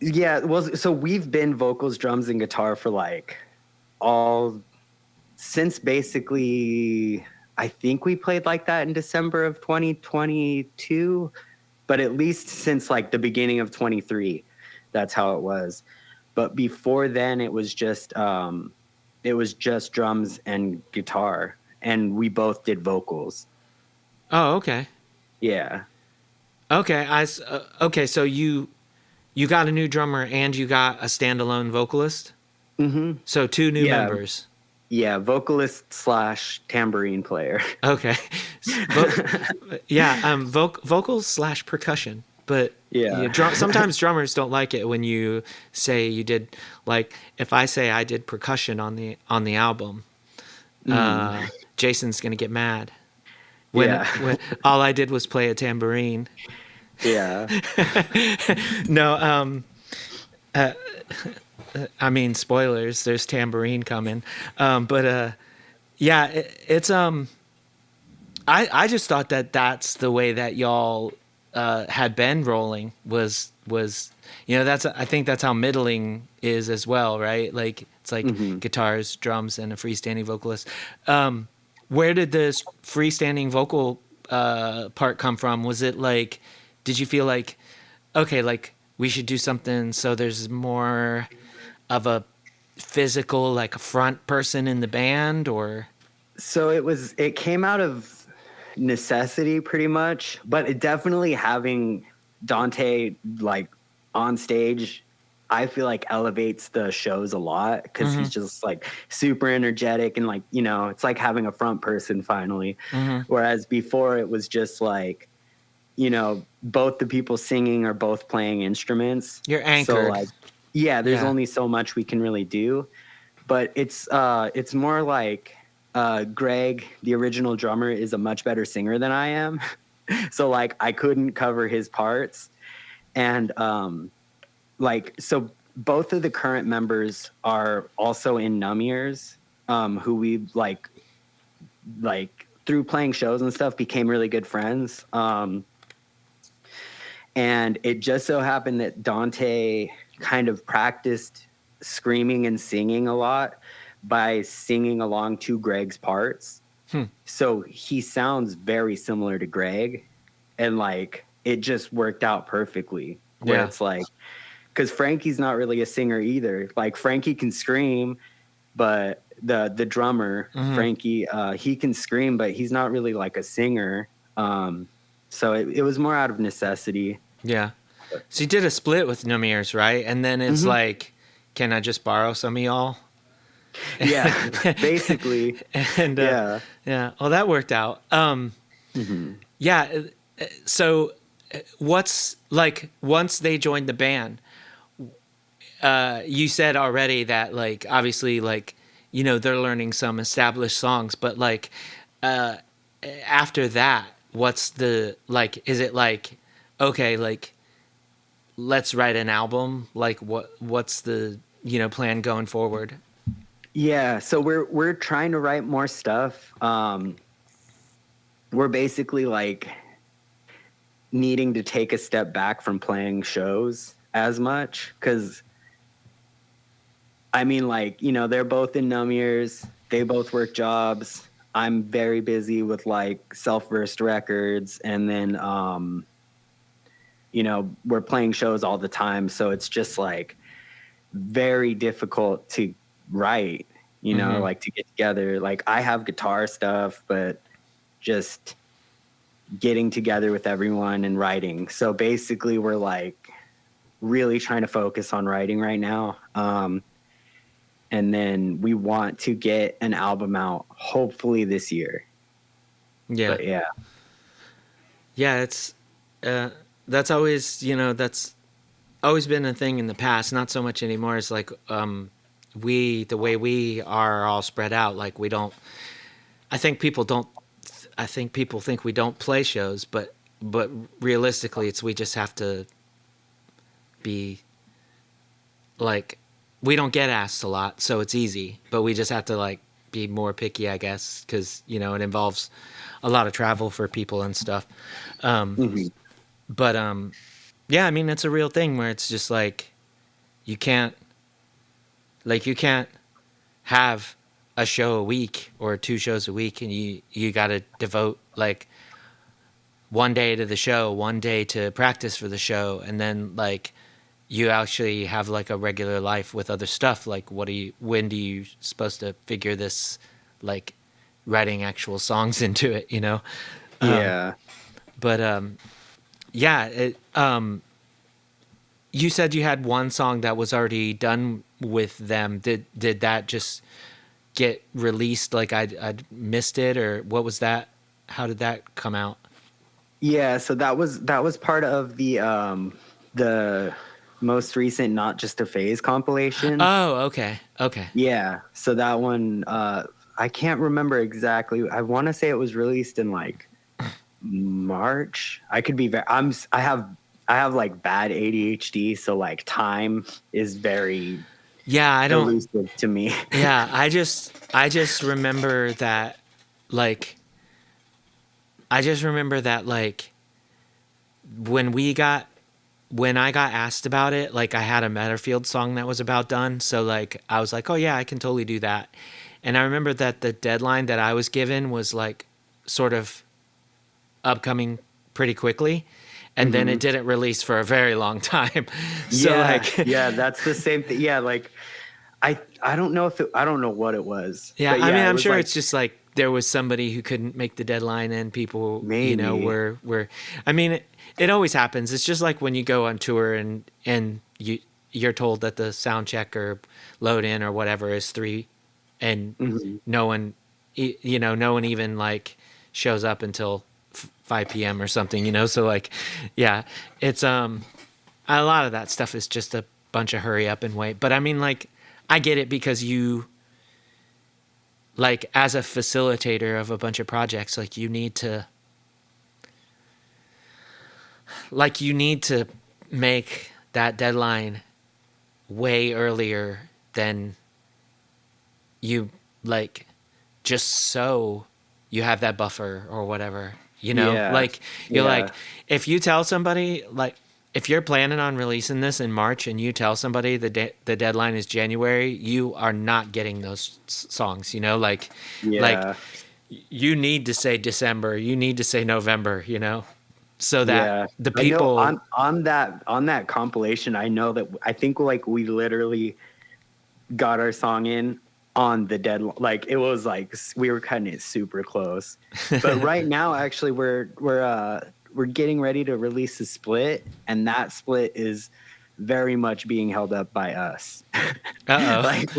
Yeah, well, so we've been vocals, drums, and guitar for like since basically, I think we played like that in December of 2022, but at least since like the beginning of 23, that's how it was. But before then, it was just drums and guitar, and we both did vocals. Oh, okay. Yeah. Okay. Okay. So you got a new drummer and you got a standalone vocalist. Mm-hmm. So 2 new members. Yeah, vocalist / tambourine player. Okay. Vocals / percussion. But Yeah. sometimes drummers don't like it when you say you did, like if I say I did percussion on the album, Jason's gonna get mad. When all I did was play a tambourine. Yeah. No. I mean, spoilers. There's tambourine coming. But yeah, it's I just thought that's the way that y'all had been rolling was I think that's how middling is as well, right? Like it's like guitars, drums, and a freestanding vocalist. Where did this freestanding vocal part come from? Was it like, did you feel like, okay, like we should do something so there's more of a physical, like a front person in the band, or? So it came out of necessity pretty much, but it definitely having Dante like on stage, I feel like elevates the shows a lot because he's just like super energetic and like, it's like having a front person finally. Whereas before it was just like, both the people singing are both playing instruments. You're anchored. So like, yeah, there's only so much we can really do, but it's more like Greg, the original drummer, is a much better singer than I am. So like I couldn't cover his parts. And so both of the current members are also in Numb Ears, who we like through playing shows and stuff became really good friends. And it just so happened that Dante kind of practiced screaming and singing a lot by singing along to Greg's parts. So he sounds very similar to Greg, and like it just worked out perfectly. Where it's like, because Frankie's not really a singer either. Like Frankie can scream, but the drummer Frankie, he can scream, but he's not really like a singer. So it was more out of necessity. Yeah. So you did a split with Numiers, right? And then it's like, can I just borrow some of y'all? Yeah, basically. And Yeah. yeah, well, that worked out. Yeah. So, what's like once they joined the band? You said already that like obviously like they're learning some established songs, but like after that, what's the like? Is it like okay, like let's write an album? Like what's the plan going forward? Yeah, so we're trying to write more stuff. We're basically like needing to take a step back from playing shows as much because I mean, like, they're both in numb years. They both work jobs. I'm very busy with like self-versed records, and then we're playing shows all the time, so it's just like very difficult to write, like to get together. Like I have guitar stuff, but just getting together with everyone and writing. So basically we're like really trying to focus on writing right now. And then we want to get an album out hopefully this year. Yeah. But yeah. Yeah, it's that's always that's always been a thing in the past. Not so much anymore. It's like the way we are all spread out. Like we don't. I think people don't. I think people think we don't play shows, but realistically, it's we just have to be like we don't get asked a lot, so it's easy. But we just have to like be more picky, I guess, because it involves a lot of travel for people and stuff. But yeah, I mean, it's a real thing where it's just like you can't have a show a week or 2 shows a week, and you got to devote like one day to the show, one day to practice for the show, and then like you actually have like a regular life with other stuff. Like when do you supposed to figure this like writing actual songs into it, Yeah. But yeah, you said you had one song that was already done with them. Did that just get released? Like I missed it, or what was that? How did that come out? Yeah, so that was part of the most recent Not Just a Phase compilation. Oh, okay. Yeah, so that one I can't remember exactly. I want to say it was released in like March. I could be I have like bad ADHD, so like time is very I don't elusive to me. Yeah, I just remember that like when I got asked about it, like I had a Matterfield song that was about done, so like I was like, "Oh yeah, I can totally do that." And I remember that the deadline that I was given was like sort of upcoming pretty quickly, and then it didn't release for a very long time. So yeah, that's the same thing. Yeah, like I don't know I don't know what it was. Yeah, but I mean, it I'm was sure like, it's just like there was somebody who couldn't make the deadline, and people, maybe. were. I mean, it always happens. It's just like when you go on tour and you're told that the sound check or load in or whatever is 3, and no one, no one even like shows up until 5 p.m. or something. So like, yeah, it's a lot of that stuff is just a bunch of hurry up and wait. But I mean, like, I get it because you, like, as a facilitator of a bunch of projects, like you need to make that deadline way earlier than you like, just so you have that buffer or whatever, Yeah. like you're like, if you tell somebody, like, if you're planning on releasing this in March and you tell somebody the deadline is January, you are not getting those songs, like, like you need to say December, you need to say November, so that the people I know on that compilation, I know that I think like we literally got our song in on the deadline. Like it was like we were cutting it super close. But right now, actually, we're we're getting ready to release a split, and that split is very much being held up by us. Like,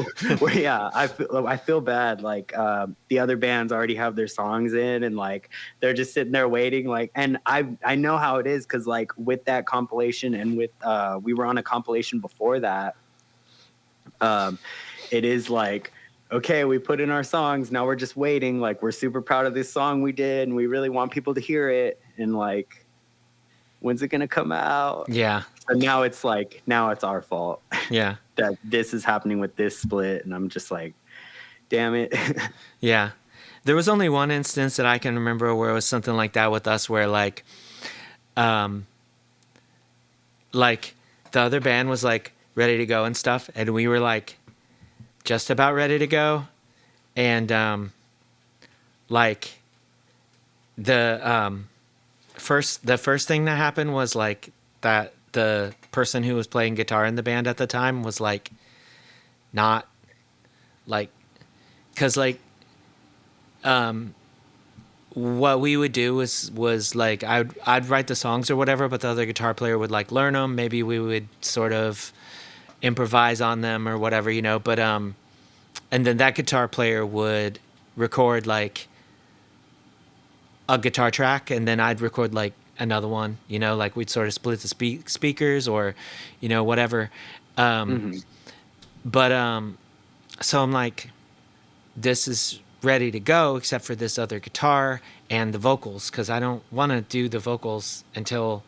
yeah, I feel bad. Like, the other bands already have their songs in, and like they're just sitting there waiting. Like, and I know how it is, because like with that compilation, and with we were on a compilation before that. It is like, okay, we put in our songs, now we're just waiting. Like, we're super proud of this song we did, and we really want people to hear it. And like, when's it gonna come out? Yeah. So now it's like, now it's our fault. Yeah. That this is happening with this split, and I'm just like, damn it. Yeah. There was only one instance that I can remember where it was something like that with us, where like the other band was like ready to go and stuff, and we were like just about ready to go, and like the first thing that happened was like that the person who was playing guitar in the band at the time was like not like, because like what we would do was like I'd write the songs or whatever, but the other guitar player would like learn them. Maybe we would sort of improvise on them or whatever, you know. But and then that guitar player would record like a guitar track, and then I'd record like another one, you know, like we'd sort of split the speakers or, you know, whatever. But so I'm like, this is ready to go except for this other guitar and the vocals, because I don't want to do the vocals until,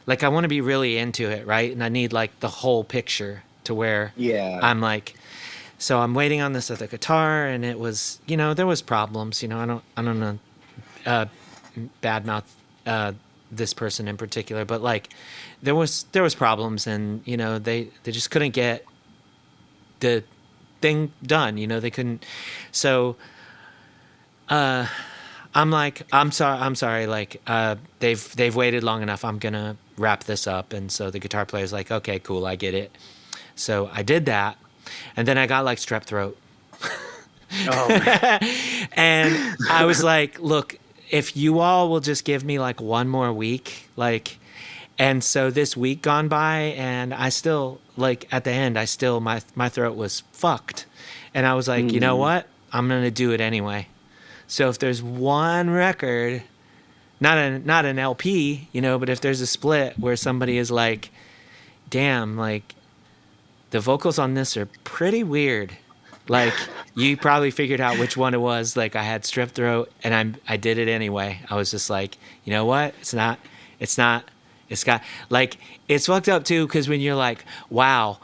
like, I want to be really into it, right? And I need like the whole picture to where I'm like, so I'm waiting on this other guitar, and it was, you know, there was problems, you know. I don't know, badmouth this person in particular, but like there was problems, and you know they just couldn't get the thing done, you know, they couldn't. So I'm like, I'm sorry, like they've waited long enough, I'm gonna wrap this up. And so the guitar player's like, okay, cool, I get it. So I did that, and then I got like strep throat. And I was like, look, if you all will just give me like one more week, like, and so this week gone by, and I still, like, at the end, I still, my throat was fucked. And I was like, you know what? I'm going to do it anyway. So if there's one record, not an LP, you know, but if there's a split where somebody is like, damn, like, the vocals on this are pretty weird. Like, you probably figured out which one it was. Like, I had strep throat, and I did it anyway. I was just like, you know what? It's got, like, it's fucked up too, because when you're like, wow,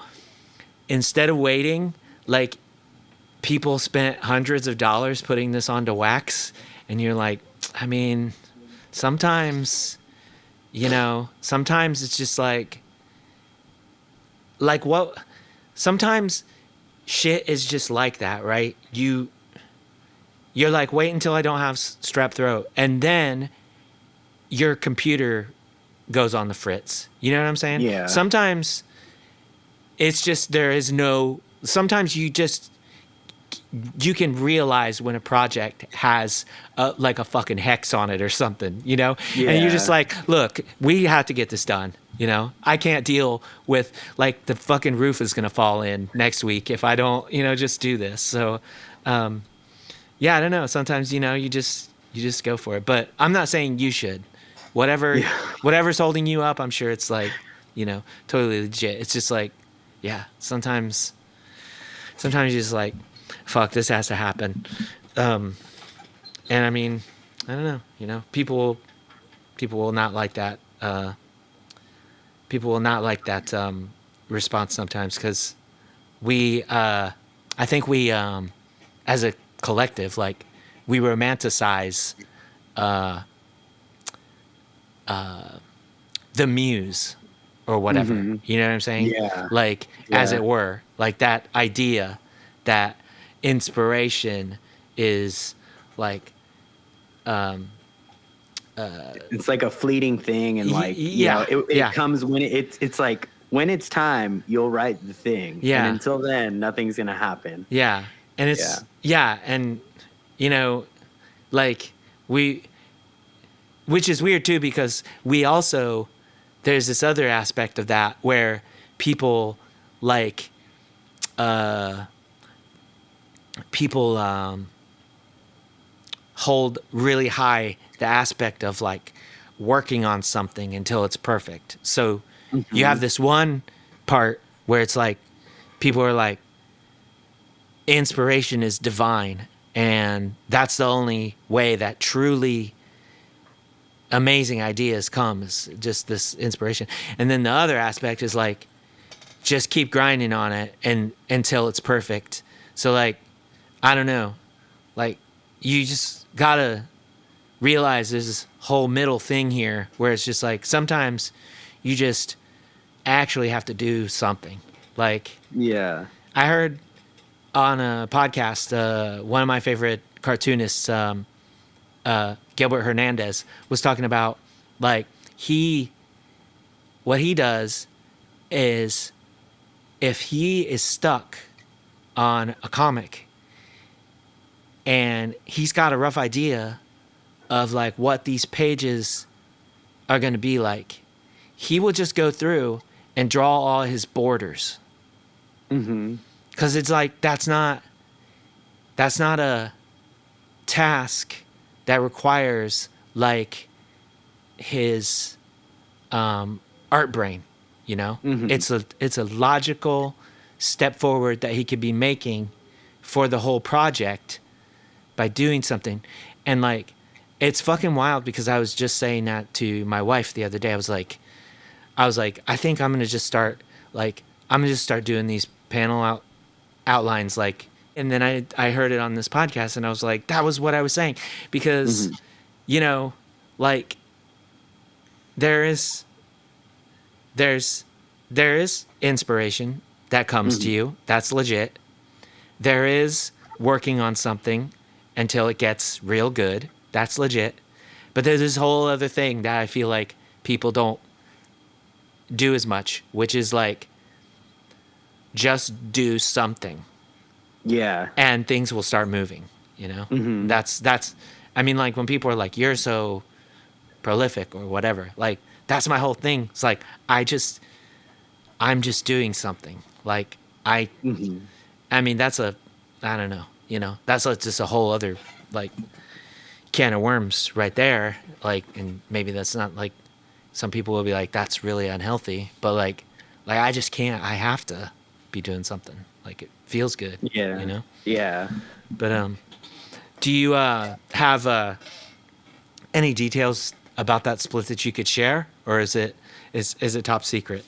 instead of waiting, like, people spent hundreds of dollars putting this onto wax, and you're like, I mean, sometimes, you know, sometimes it's just like what, sometimes shit is just like that, right? You're like, wait until I don't have strep throat, and then your computer goes on the fritz. You know what I'm saying? Yeah. Sometimes it's just, sometimes you can realize when a project has like a fucking hex on it or something, you know? Yeah. And you're just like, look, we have to get this done. You know, I can't deal with like the fucking roof is going to fall in next week if I don't, you know, just do this. So, yeah, I don't know. Sometimes, you know, you just go for it, but I'm not saying you should. Whatever's holding you up, I'm sure it's like, you know, totally legit. It's just like, yeah, sometimes you're just like, fuck, this has to happen. And I mean, I don't know, you know, people will not like that. People will not like that response sometimes, because I think we, as a collective, like, we romanticize the muse or whatever. You know what I'm saying? Yeah. Like, as it were, like that idea that inspiration is like, it's like a fleeting thing, and like, you know, it comes when it's like, when it's time, you'll write the thing. Yeah. And until then, nothing's gonna happen. Yeah. And it's and you know, like, we which is weird too, because we also, there's this other aspect of that where people like, people hold really high the aspect of like working on something until it's perfect. So you have this one part where it's like people are like, inspiration is divine, and that's the only way that truly amazing ideas come, is just this inspiration. And then the other aspect is like, just keep grinding on it and until it's perfect. So like, I don't know, like you just gotta realize there's this whole middle thing here where it's just like sometimes you just actually have to do something. Like, Yeah. I heard on a podcast, one of my favorite cartoonists, Gilbert Hernandez, was talking about like what he does is, if he is stuck on a comic and he's got a rough idea of like what these pages are going to be like, he will just go through and draw all his borders. Because it's like, that's not a task that requires like his art brain, you know. It's a logical step forward that he could be making for the whole project by doing something. And like, it's fucking wild, because I was just saying that to my wife the other day. I was like, I think I'm gonna just start doing these panel outlines, like. And then I heard it on this podcast, and I was like, that was what I was saying, because you know, like, there's inspiration that comes to you, that's legit. There is working on something until it gets real good, that's legit. But there's this whole other thing that I feel like people don't do as much, which is like, just do something. Yeah. And things will start moving, you know? That's, I mean, like, when people are like, you're so prolific or whatever, like, that's my whole thing. It's like, I'm just doing something. Like, I mean, that's I don't know, you know, that's just a whole other, like, can of worms right there. Like, and maybe that's not, like, some people will be like, that's really unhealthy, but like I just can't, I have to be doing something. Like, it feels good. Yeah. You know? Yeah. But do you have any details about that split that you could share, or is it top secret?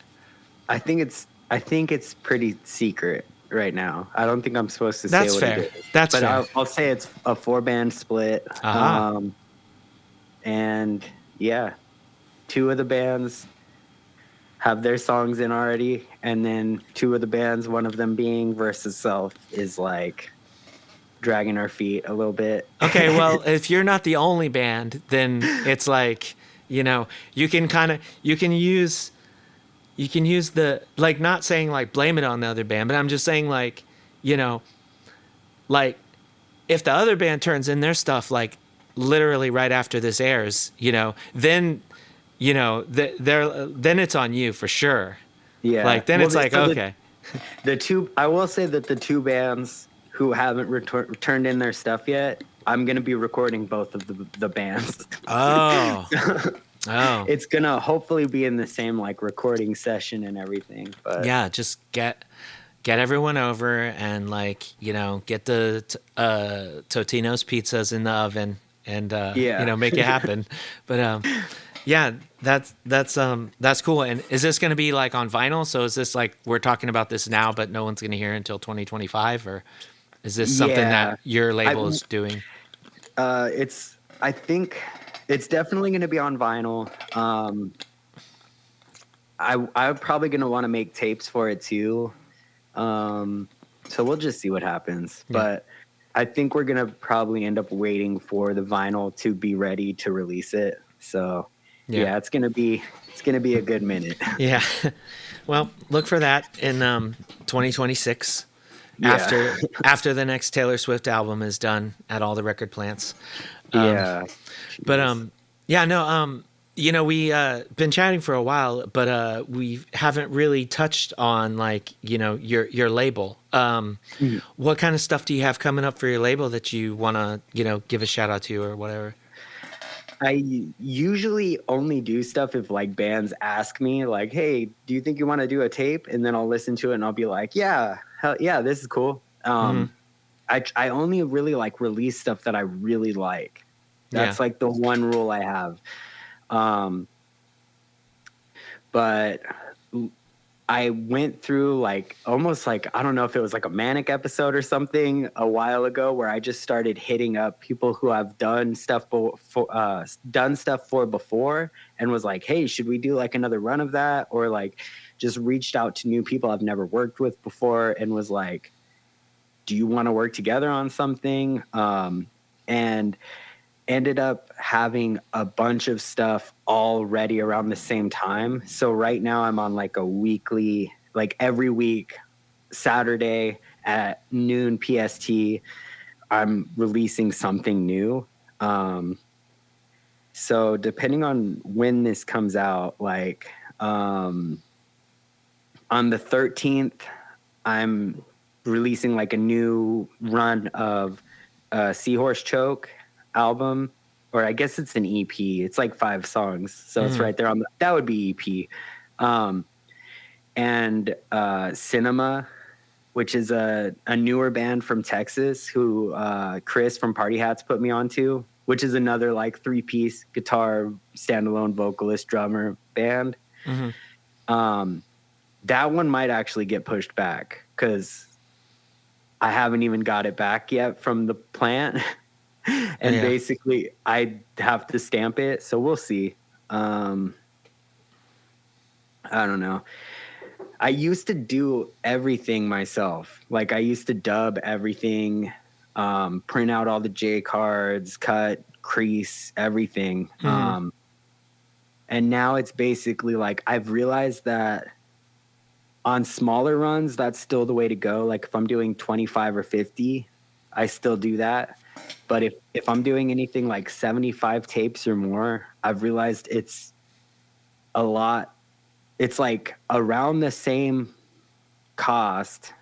I think it's pretty secret right now. I don't think I'm supposed to say That's what fair. it is. That's but fair. I'll say it's a 4-band split. Aha. And yeah, 2 of the bands have their songs in already, and then 2 of the bands, one of them being Versus Self, is like dragging our feet a little bit. Okay, well, if you're not the only band, then it's like, you know, you can use the, like, not saying like blame it on the other band, but I'm just saying, like, you know, like, if the other band turns in their stuff like literally right after this airs, you know, then, you know, then it's on you for sure. Yeah. Like, then it's like, okay. I will say that the 2 bands who haven't turned in their stuff yet, I'm going to be recording both of the bands. Oh. Oh. It's going to hopefully be in the same like recording session and everything. But yeah, just get everyone over and, like, you know, get the Totino's pizzas in the oven and you know, make it happen. But yeah, that's cool. And is this going to be like on vinyl? So is this like, we're talking about this now, but no one's going to hear it until 2025, or is this something that your label is doing? I think it's definitely going to be on vinyl. I'm probably going to want to make tapes for it too. So we'll just see what happens. Yeah. But I think we're going to probably end up waiting for the vinyl to be ready to release it. So yeah, it's going to be a good minute. Yeah. Well, look for that in 2026. Yeah. After the next Taylor Swift album is done at all the record plants. Yeah. But Yeah, no, we been chatting for a while, but we haven't really touched on like, your label. What kind of stuff do you have coming up for your label that you want to, give a shout out to or whatever? I usually only do stuff if like bands ask me, like, "Hey, do you think you want to do a tape?" And then I'll listen to it and I'll be like, "Yeah, hell yeah, this is cool." Hmm. I only really like release stuff that I really like. Yeah. That's like the one rule I have. Um, but I went through like almost like, I don't know if it was like a manic episode or something a while ago, where I just started hitting up people who I've done stuff for before, and was like, "Hey, should we do like another run of that?" Or like just reached out to new people I've never worked with before and was like, "Do you want to work together on something?" And ended up having a bunch of stuff all ready around the same time. So right now I'm on like a weekly, like every week, Saturday at noon PST, I'm releasing something new. Um, so depending on when this comes out, like on the 13th, I'm releasing like a new run of Seahorse Choke album, or I guess it's an EP. It's like 5 songs, so it's right there on that would be EP. Um, and Cinema, which is a newer band from Texas who Chris from Party Hats put me onto, which is another like 3-piece guitar, standalone vocalist, drummer band. Hmm. Um, that one might actually get pushed back because I haven't even got it back yet from the plant. And Yeah. basically I have to stamp it. So we'll see. Um, I don't know. I used to do everything myself. Like I used to dub everything, print out all the J cards, cut, crease, everything. Hmm. And now it's basically like I've realized that on smaller runs, that's still the way to go. Like if I'm doing 25 or 50, I still do that. But if I'm doing anything like 75 tapes or more, I've realized it's a lot. It's like around the same cost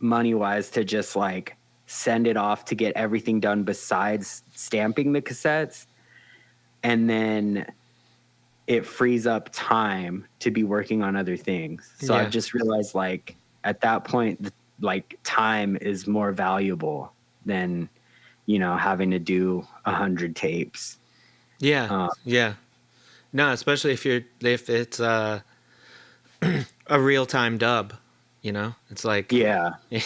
money wise to just like send it off to get everything done besides stamping the cassettes. And then it frees up time to be working on other things. So I've Yeah. just realized like at that point, like time is more valuable than, having to do 100 tapes. Yeah. Uh, Yeah. No, especially if it's a real time dub, it's like yeah. you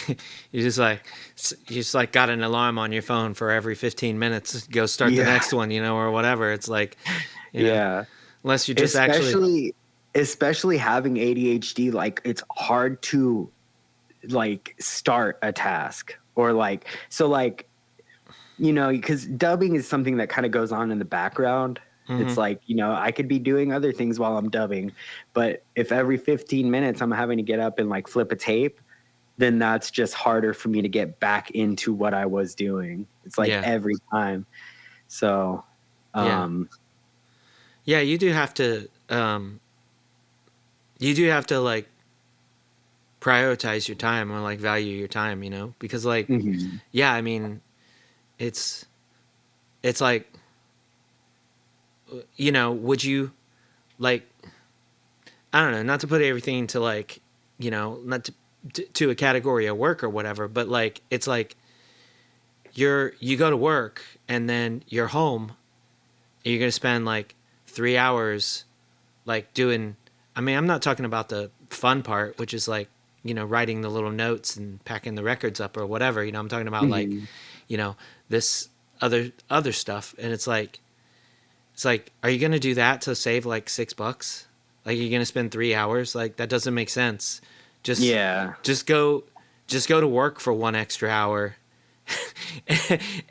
just like got an alarm on your phone for every 15 minutes. Go start the Yeah. next one, or whatever. It's like, you know, Yeah. unless you just actually, Especially having ADHD, like it's hard to like start a task or like, so like, because dubbing is something that kind of goes on in the background. hmm. It's like, I could be doing other things while I'm dubbing, but if every 15 minutes I'm having to get up and like flip a tape, then that's just harder for me to get back into what I was doing. It's like Yeah. every time. So, Yeah. um, Yeah. You do have to like prioritize your time or like value your time, because like, mhm. yeah, I mean, it's, it's like, would you like, I don't know, not to put everything to like, not to a category of work or whatever, but like it's like you go to work and then you're home and you're gonna spend like 3 hours like doing. I mean, I'm not talking about the fun part, which is like writing the little notes and packing the records up or whatever. I'm talking about like Mhm. this other stuff, and it's like, are you gonna do that to save like $6? Like you're gonna spend 3 hours? Like that doesn't make sense. Just Yeah. just go just go to work for 1 extra hour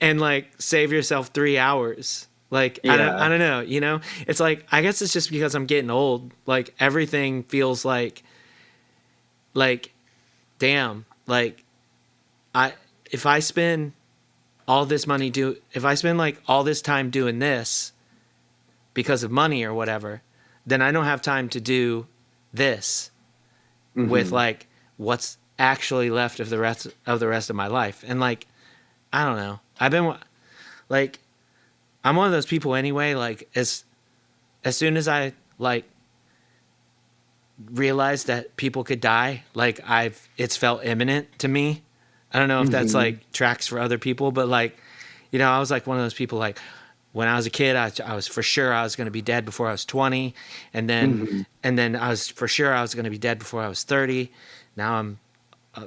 and like save yourself 3 hours. Like I Yeah. don't know, It's like I guess it's just because I'm getting old. Like everything feels like damn, like I if I spend all this money do if I spend like all this time doing this because of money or whatever, then I don't have time to do this with like what's actually left of the rest of my life. And like, I don't know. I've been like, I'm one of those people anyway. Like as soon as I like realized that people could die, like it's felt imminent to me. I don't know if that's like tracks for other people, but like, you know, I was like one of those people, like when I was a kid, I was for sure I was going to be dead before I was 20. And then I was for sure I was going to be dead before I was 30. Now I'm,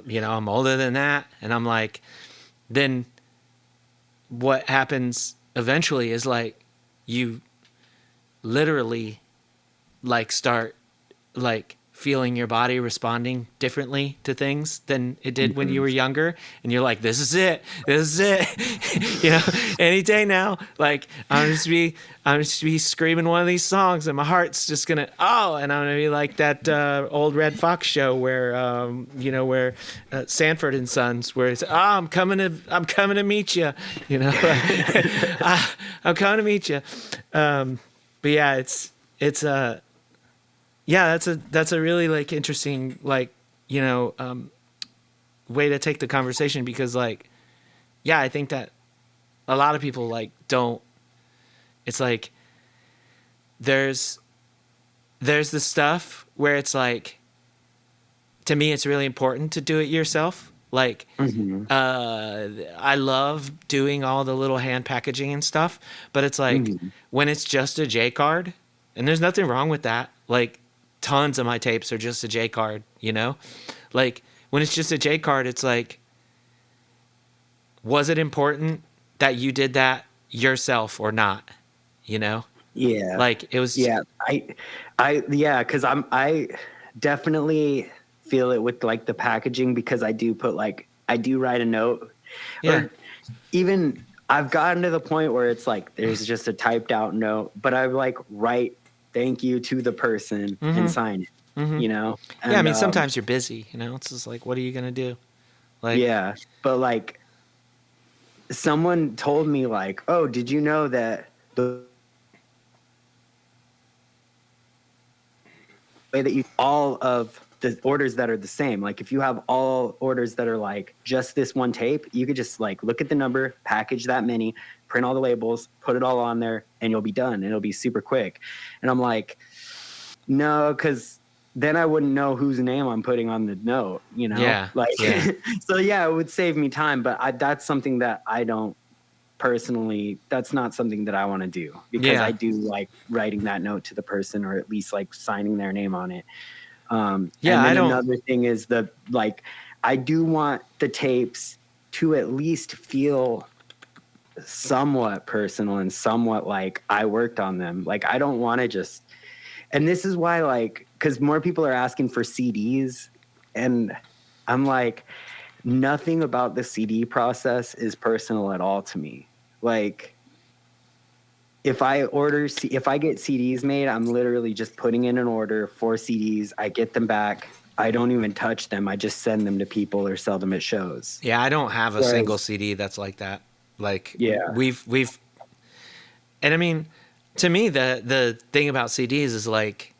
you know, I'm older than that. And I'm like, then what happens eventually is like you literally like start like feeling your body responding differently to things than it did when you were younger, and you're like, this is it you know, any day now, like I'm just be screaming one of these songs and my heart's just gonna and I'm gonna be like that old Red Fox show where you know, where Sanford and Sons, where it's I'm coming to meet you, you know. I'm coming to meet you. But yeah, it's yeah, that's a really like interesting, like, you know, way to take the conversation, because like, yeah, I think that a lot of people like don't, it's like there's the stuff where it's like, to me it's really important to do it yourself. Like I love doing all the little hand packaging and stuff, but it's like when it's just a J card, and there's nothing wrong with that. Like tons of my tapes are just a J card, you know? Like when it's just a J card, it's like, was it important that you did that yourself or not? You know? Yeah. Like it was. Yeah. Yeah. Cause I definitely feel it with like the packaging, because I do write a note. Yeah. Or even I've gotten to the point where it's like, there's just a typed out note, but I like write thank you to the person and sign it, you know? And, yeah. I mean, sometimes you're busy, you know, it's just like, what are you going to do? Like, yeah. But like someone told me like, oh, did you know that the way that you all of the orders that are the same, like if you have all orders that are like just this one tape, you could just like look at the number, package that many, print all the labels, put it all on there, and you'll be done. And it'll be super quick. And I'm like, no, because then I wouldn't know whose name I'm putting on the note, you know? Yeah. Like, Yeah. so yeah, it would save me time, but that's something that I don't personally, that's not something that I want to do, because I do like writing that note to the person, or at least like signing their name on it. Yeah, and then I don't. Another thing is I do want the tapes to at least feel somewhat personal and somewhat like I worked on them. Like I don't want to just, and this is why, like, because more people are asking for CDs, and I'm like, nothing about the CD process is personal at all to me. Like, if I get CDs made, I'm literally just putting in an order for CDs. I get them back. I don't even touch them. I just send them to people or sell them at shows. Yeah, I don't have a single CD that's like that. Like, yeah, we've, and I mean, to me, the thing about CDs is like,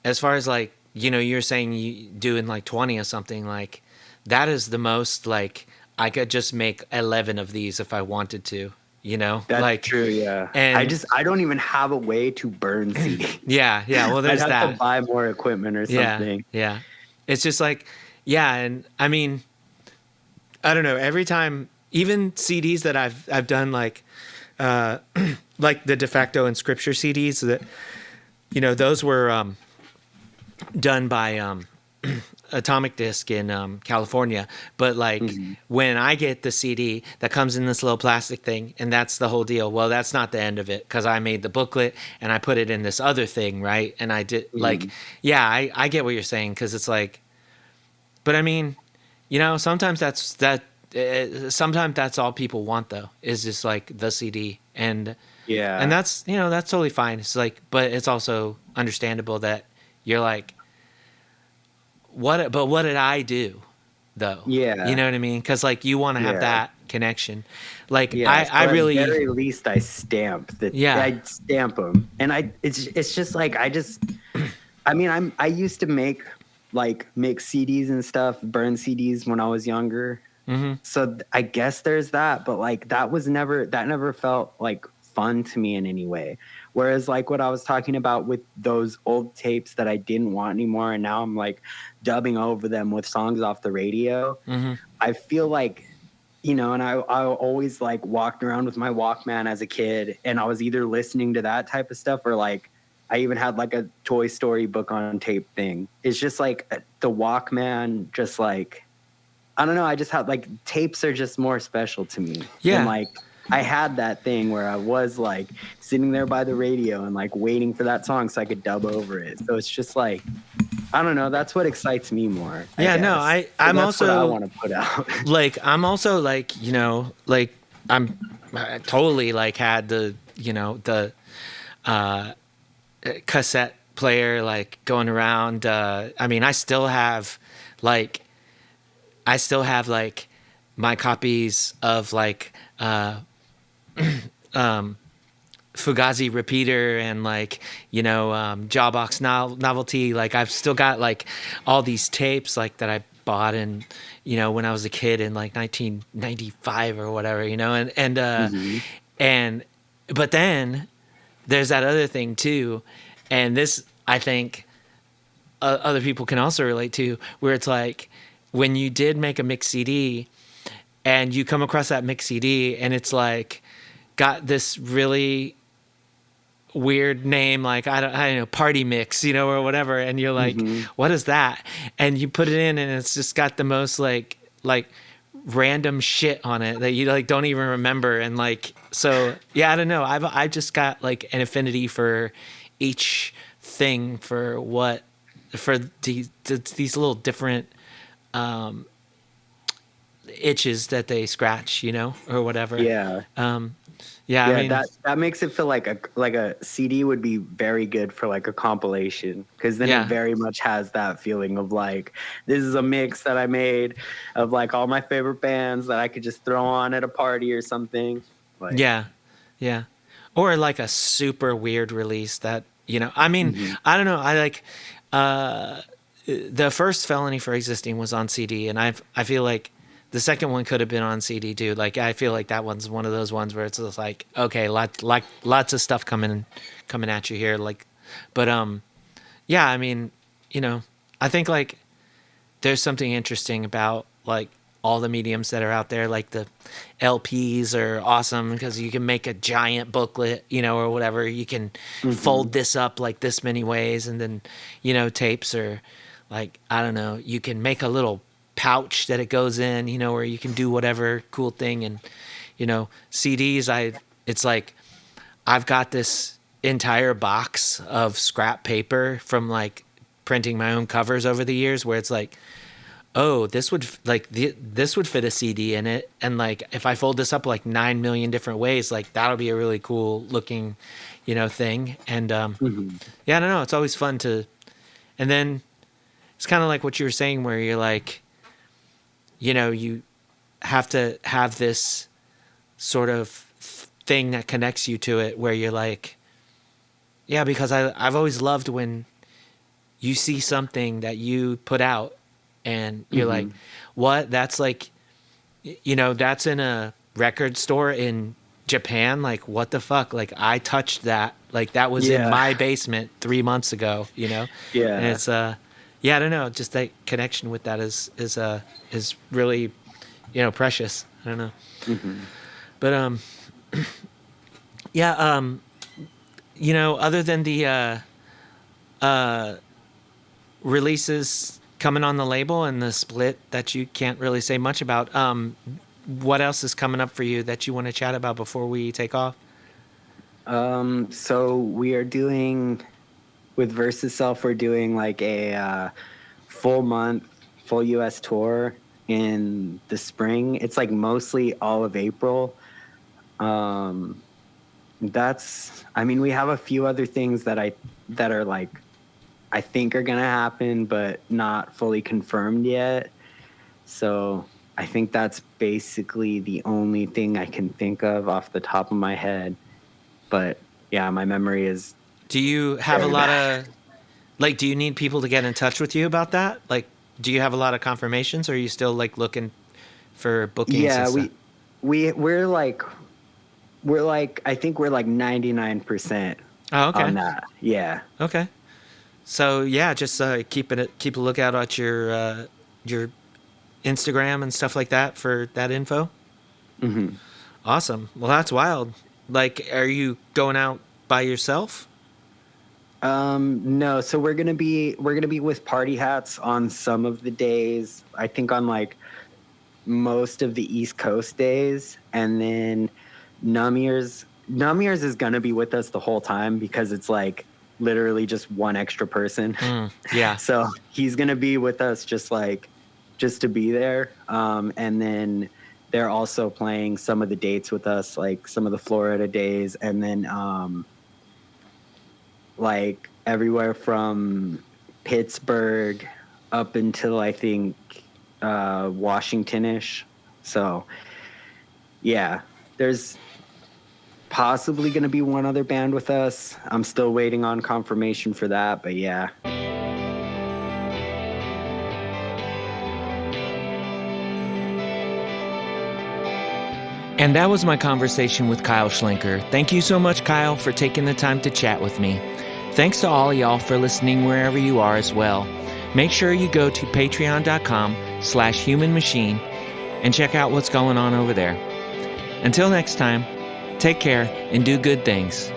as far as like, you know, you're saying you doing like 20 or something, like that is the most, like, I could just make 11 of these if I wanted to, you know? that's like, true. Yeah. And I don't even have a way to burn CDs. yeah. Well, there's I'd have that. to buy more equipment or something. Yeah. It's just like, yeah. And I mean, I don't know, every time, even CDs that I've done, like like the De Facto and Scripture CDs, that, you know, those were done by Atomic Disc in California. But like when I get the CD that comes in this little plastic thing, and that's the whole deal. Well, that's not the end of it, because I made the booklet and I put it in this other thing, right? And I did like, yeah, I get what you're saying, because it's like, but I mean, you know, sometimes sometimes that's all people want, though, is just like the CD. And Yeah. and that's, you know, that's totally fine. It's like, but it's also understandable that you're like, what did I do though? Yeah. You know what I mean? Because like you want to have Yeah. that connection. Like Yeah, I so at really, very least I stamp that. yeah. I stamp them, and it's just like I mean I used to make like mix CDs and stuff, burn CDs when I was younger. Mm-hmm. So I guess there's that, but like that never felt like fun to me in any way. Whereas like what I was talking about with those old tapes that I didn't want anymore, and now I'm like dubbing over them with songs off the radio. Mm-hmm. I feel like, you know, and I always like walked around with my Walkman as a kid, and I was either listening to that type of stuff or like I even had like a Toy Story book on tape thing. It's just like the Walkman, just like, I don't know. I just had like tapes are just more special to me. And Yeah. like I had that thing where I was like sitting there by the radio and like waiting for that song so I could dub over it. So it's just like, I don't know. That's what excites me more. Yeah, no, I'm that's what I also want to put out. like, I'm also like, you know, like I totally like had the, you know, the cassette player like going around. I mean, like, I still have like my copies of like Fugazi Repeater and like, you know, Jawbox Novelty. Like I've still got like all these tapes like that I bought in, you know, when I was a kid in like 1995 or whatever, you know, and but then there's that other thing too, and this I think other people can also relate to, where it's like when you did make a mix CD and you come across that mix CD and it's like got this really weird name, like I don't know, party mix, you know, or whatever, and you're like, what is that? And you put it in and it's just got the most like random shit on it that you like don't even remember. And like, so yeah, I don't know, I've just got like an affinity for each thing, for these little different itches that they scratch, you know, or whatever. Yeah. Yeah, I mean, that makes it feel like a CD would be very good for like a compilation, because then Yeah. it very much has that feeling of like, this is a mix that I made of like all my favorite bands that I could just throw on at a party or something. Like, yeah, yeah, or like a super weird release that, you know. I mean, I don't know. I like the first Felony for Existing was on CD, and I feel like the second one could have been on CD too. Like I feel like that one's one of those ones where it's just like, okay, lots of stuff coming at you here. Like, but yeah, I mean, you know, I think like there's something interesting about like all the mediums that are out there. Like the LPs are awesome because you can make a giant booklet, you know, or whatever. You can fold this up like this many ways, and then, you know, tapes are like, I don't know, you can make a little pouch that it goes in, you know, where you can do whatever cool thing. And, you know, CDs, it's like I've got this entire box of scrap paper from like printing my own covers over the years, where it's like, oh, this would this would fit a CD in it, and like if I fold this up like 9 million different ways, like that'll be a really cool looking, you know, thing. And yeah, I don't know, it's always fun to, and then it's kind of like what you were saying, where you're like, you know, you have to have this sort of thing that connects you to it, where you're like, yeah, because I've always loved when you see something that you put out and you're like, what? That's like, you know, that's in a record store in Japan. Like, what the fuck? Like, I touched that. Like, that was in my basement 3 months ago, you know? Yeah. And it's, yeah, I don't know. Just that connection with that is really, you know, precious. I don't know. But, yeah, you know, other than the releases coming on the label and the split that you can't really say much about, what else is coming up for you that you want to chat about before we take off? So we are doing, with Versus Self, we're doing like a full US tour in the spring. It's like mostly all of April. That's, I mean, we have a few other things that are like, I think are gonna happen, but not fully confirmed yet. So I think that's basically the only thing I can think of off the top of my head. But yeah, my memory is Do you have a very lot bad. of like? Do you need people to get in touch with you about that? Like, do you have a lot of confirmations, or are you still like looking for bookings and Yeah, stuff? we're like I think we're like 99% Oh, on okay, that. Yeah. okay. So yeah, just keep a lookout at your Instagram and stuff like that for that info. Hmm. Awesome. Well, that's wild. Like, are you going out by yourself? No, so we're gonna be with party hats on some of the days. I think on like most of the East Coast days, and then Namirs is gonna be with us the whole time because it's like literally just one extra person. Yeah. So he's gonna be with us just to be there. And then they're also playing some of the dates with us, like some of the Florida days, and then like everywhere from Pittsburgh up until I think Washington-ish. So yeah, there's possibly going to be one other band with us. I'm still waiting on confirmation for that, but yeah. And that was my conversation with Kyle Schlenker. Thank you so much, Kyle, for taking the time to chat with me. Thanks to all y'all for listening wherever you are as well. Make sure you go to patreon.com/humanmachine and check out what's going on over there. Until next time, take care and do good things.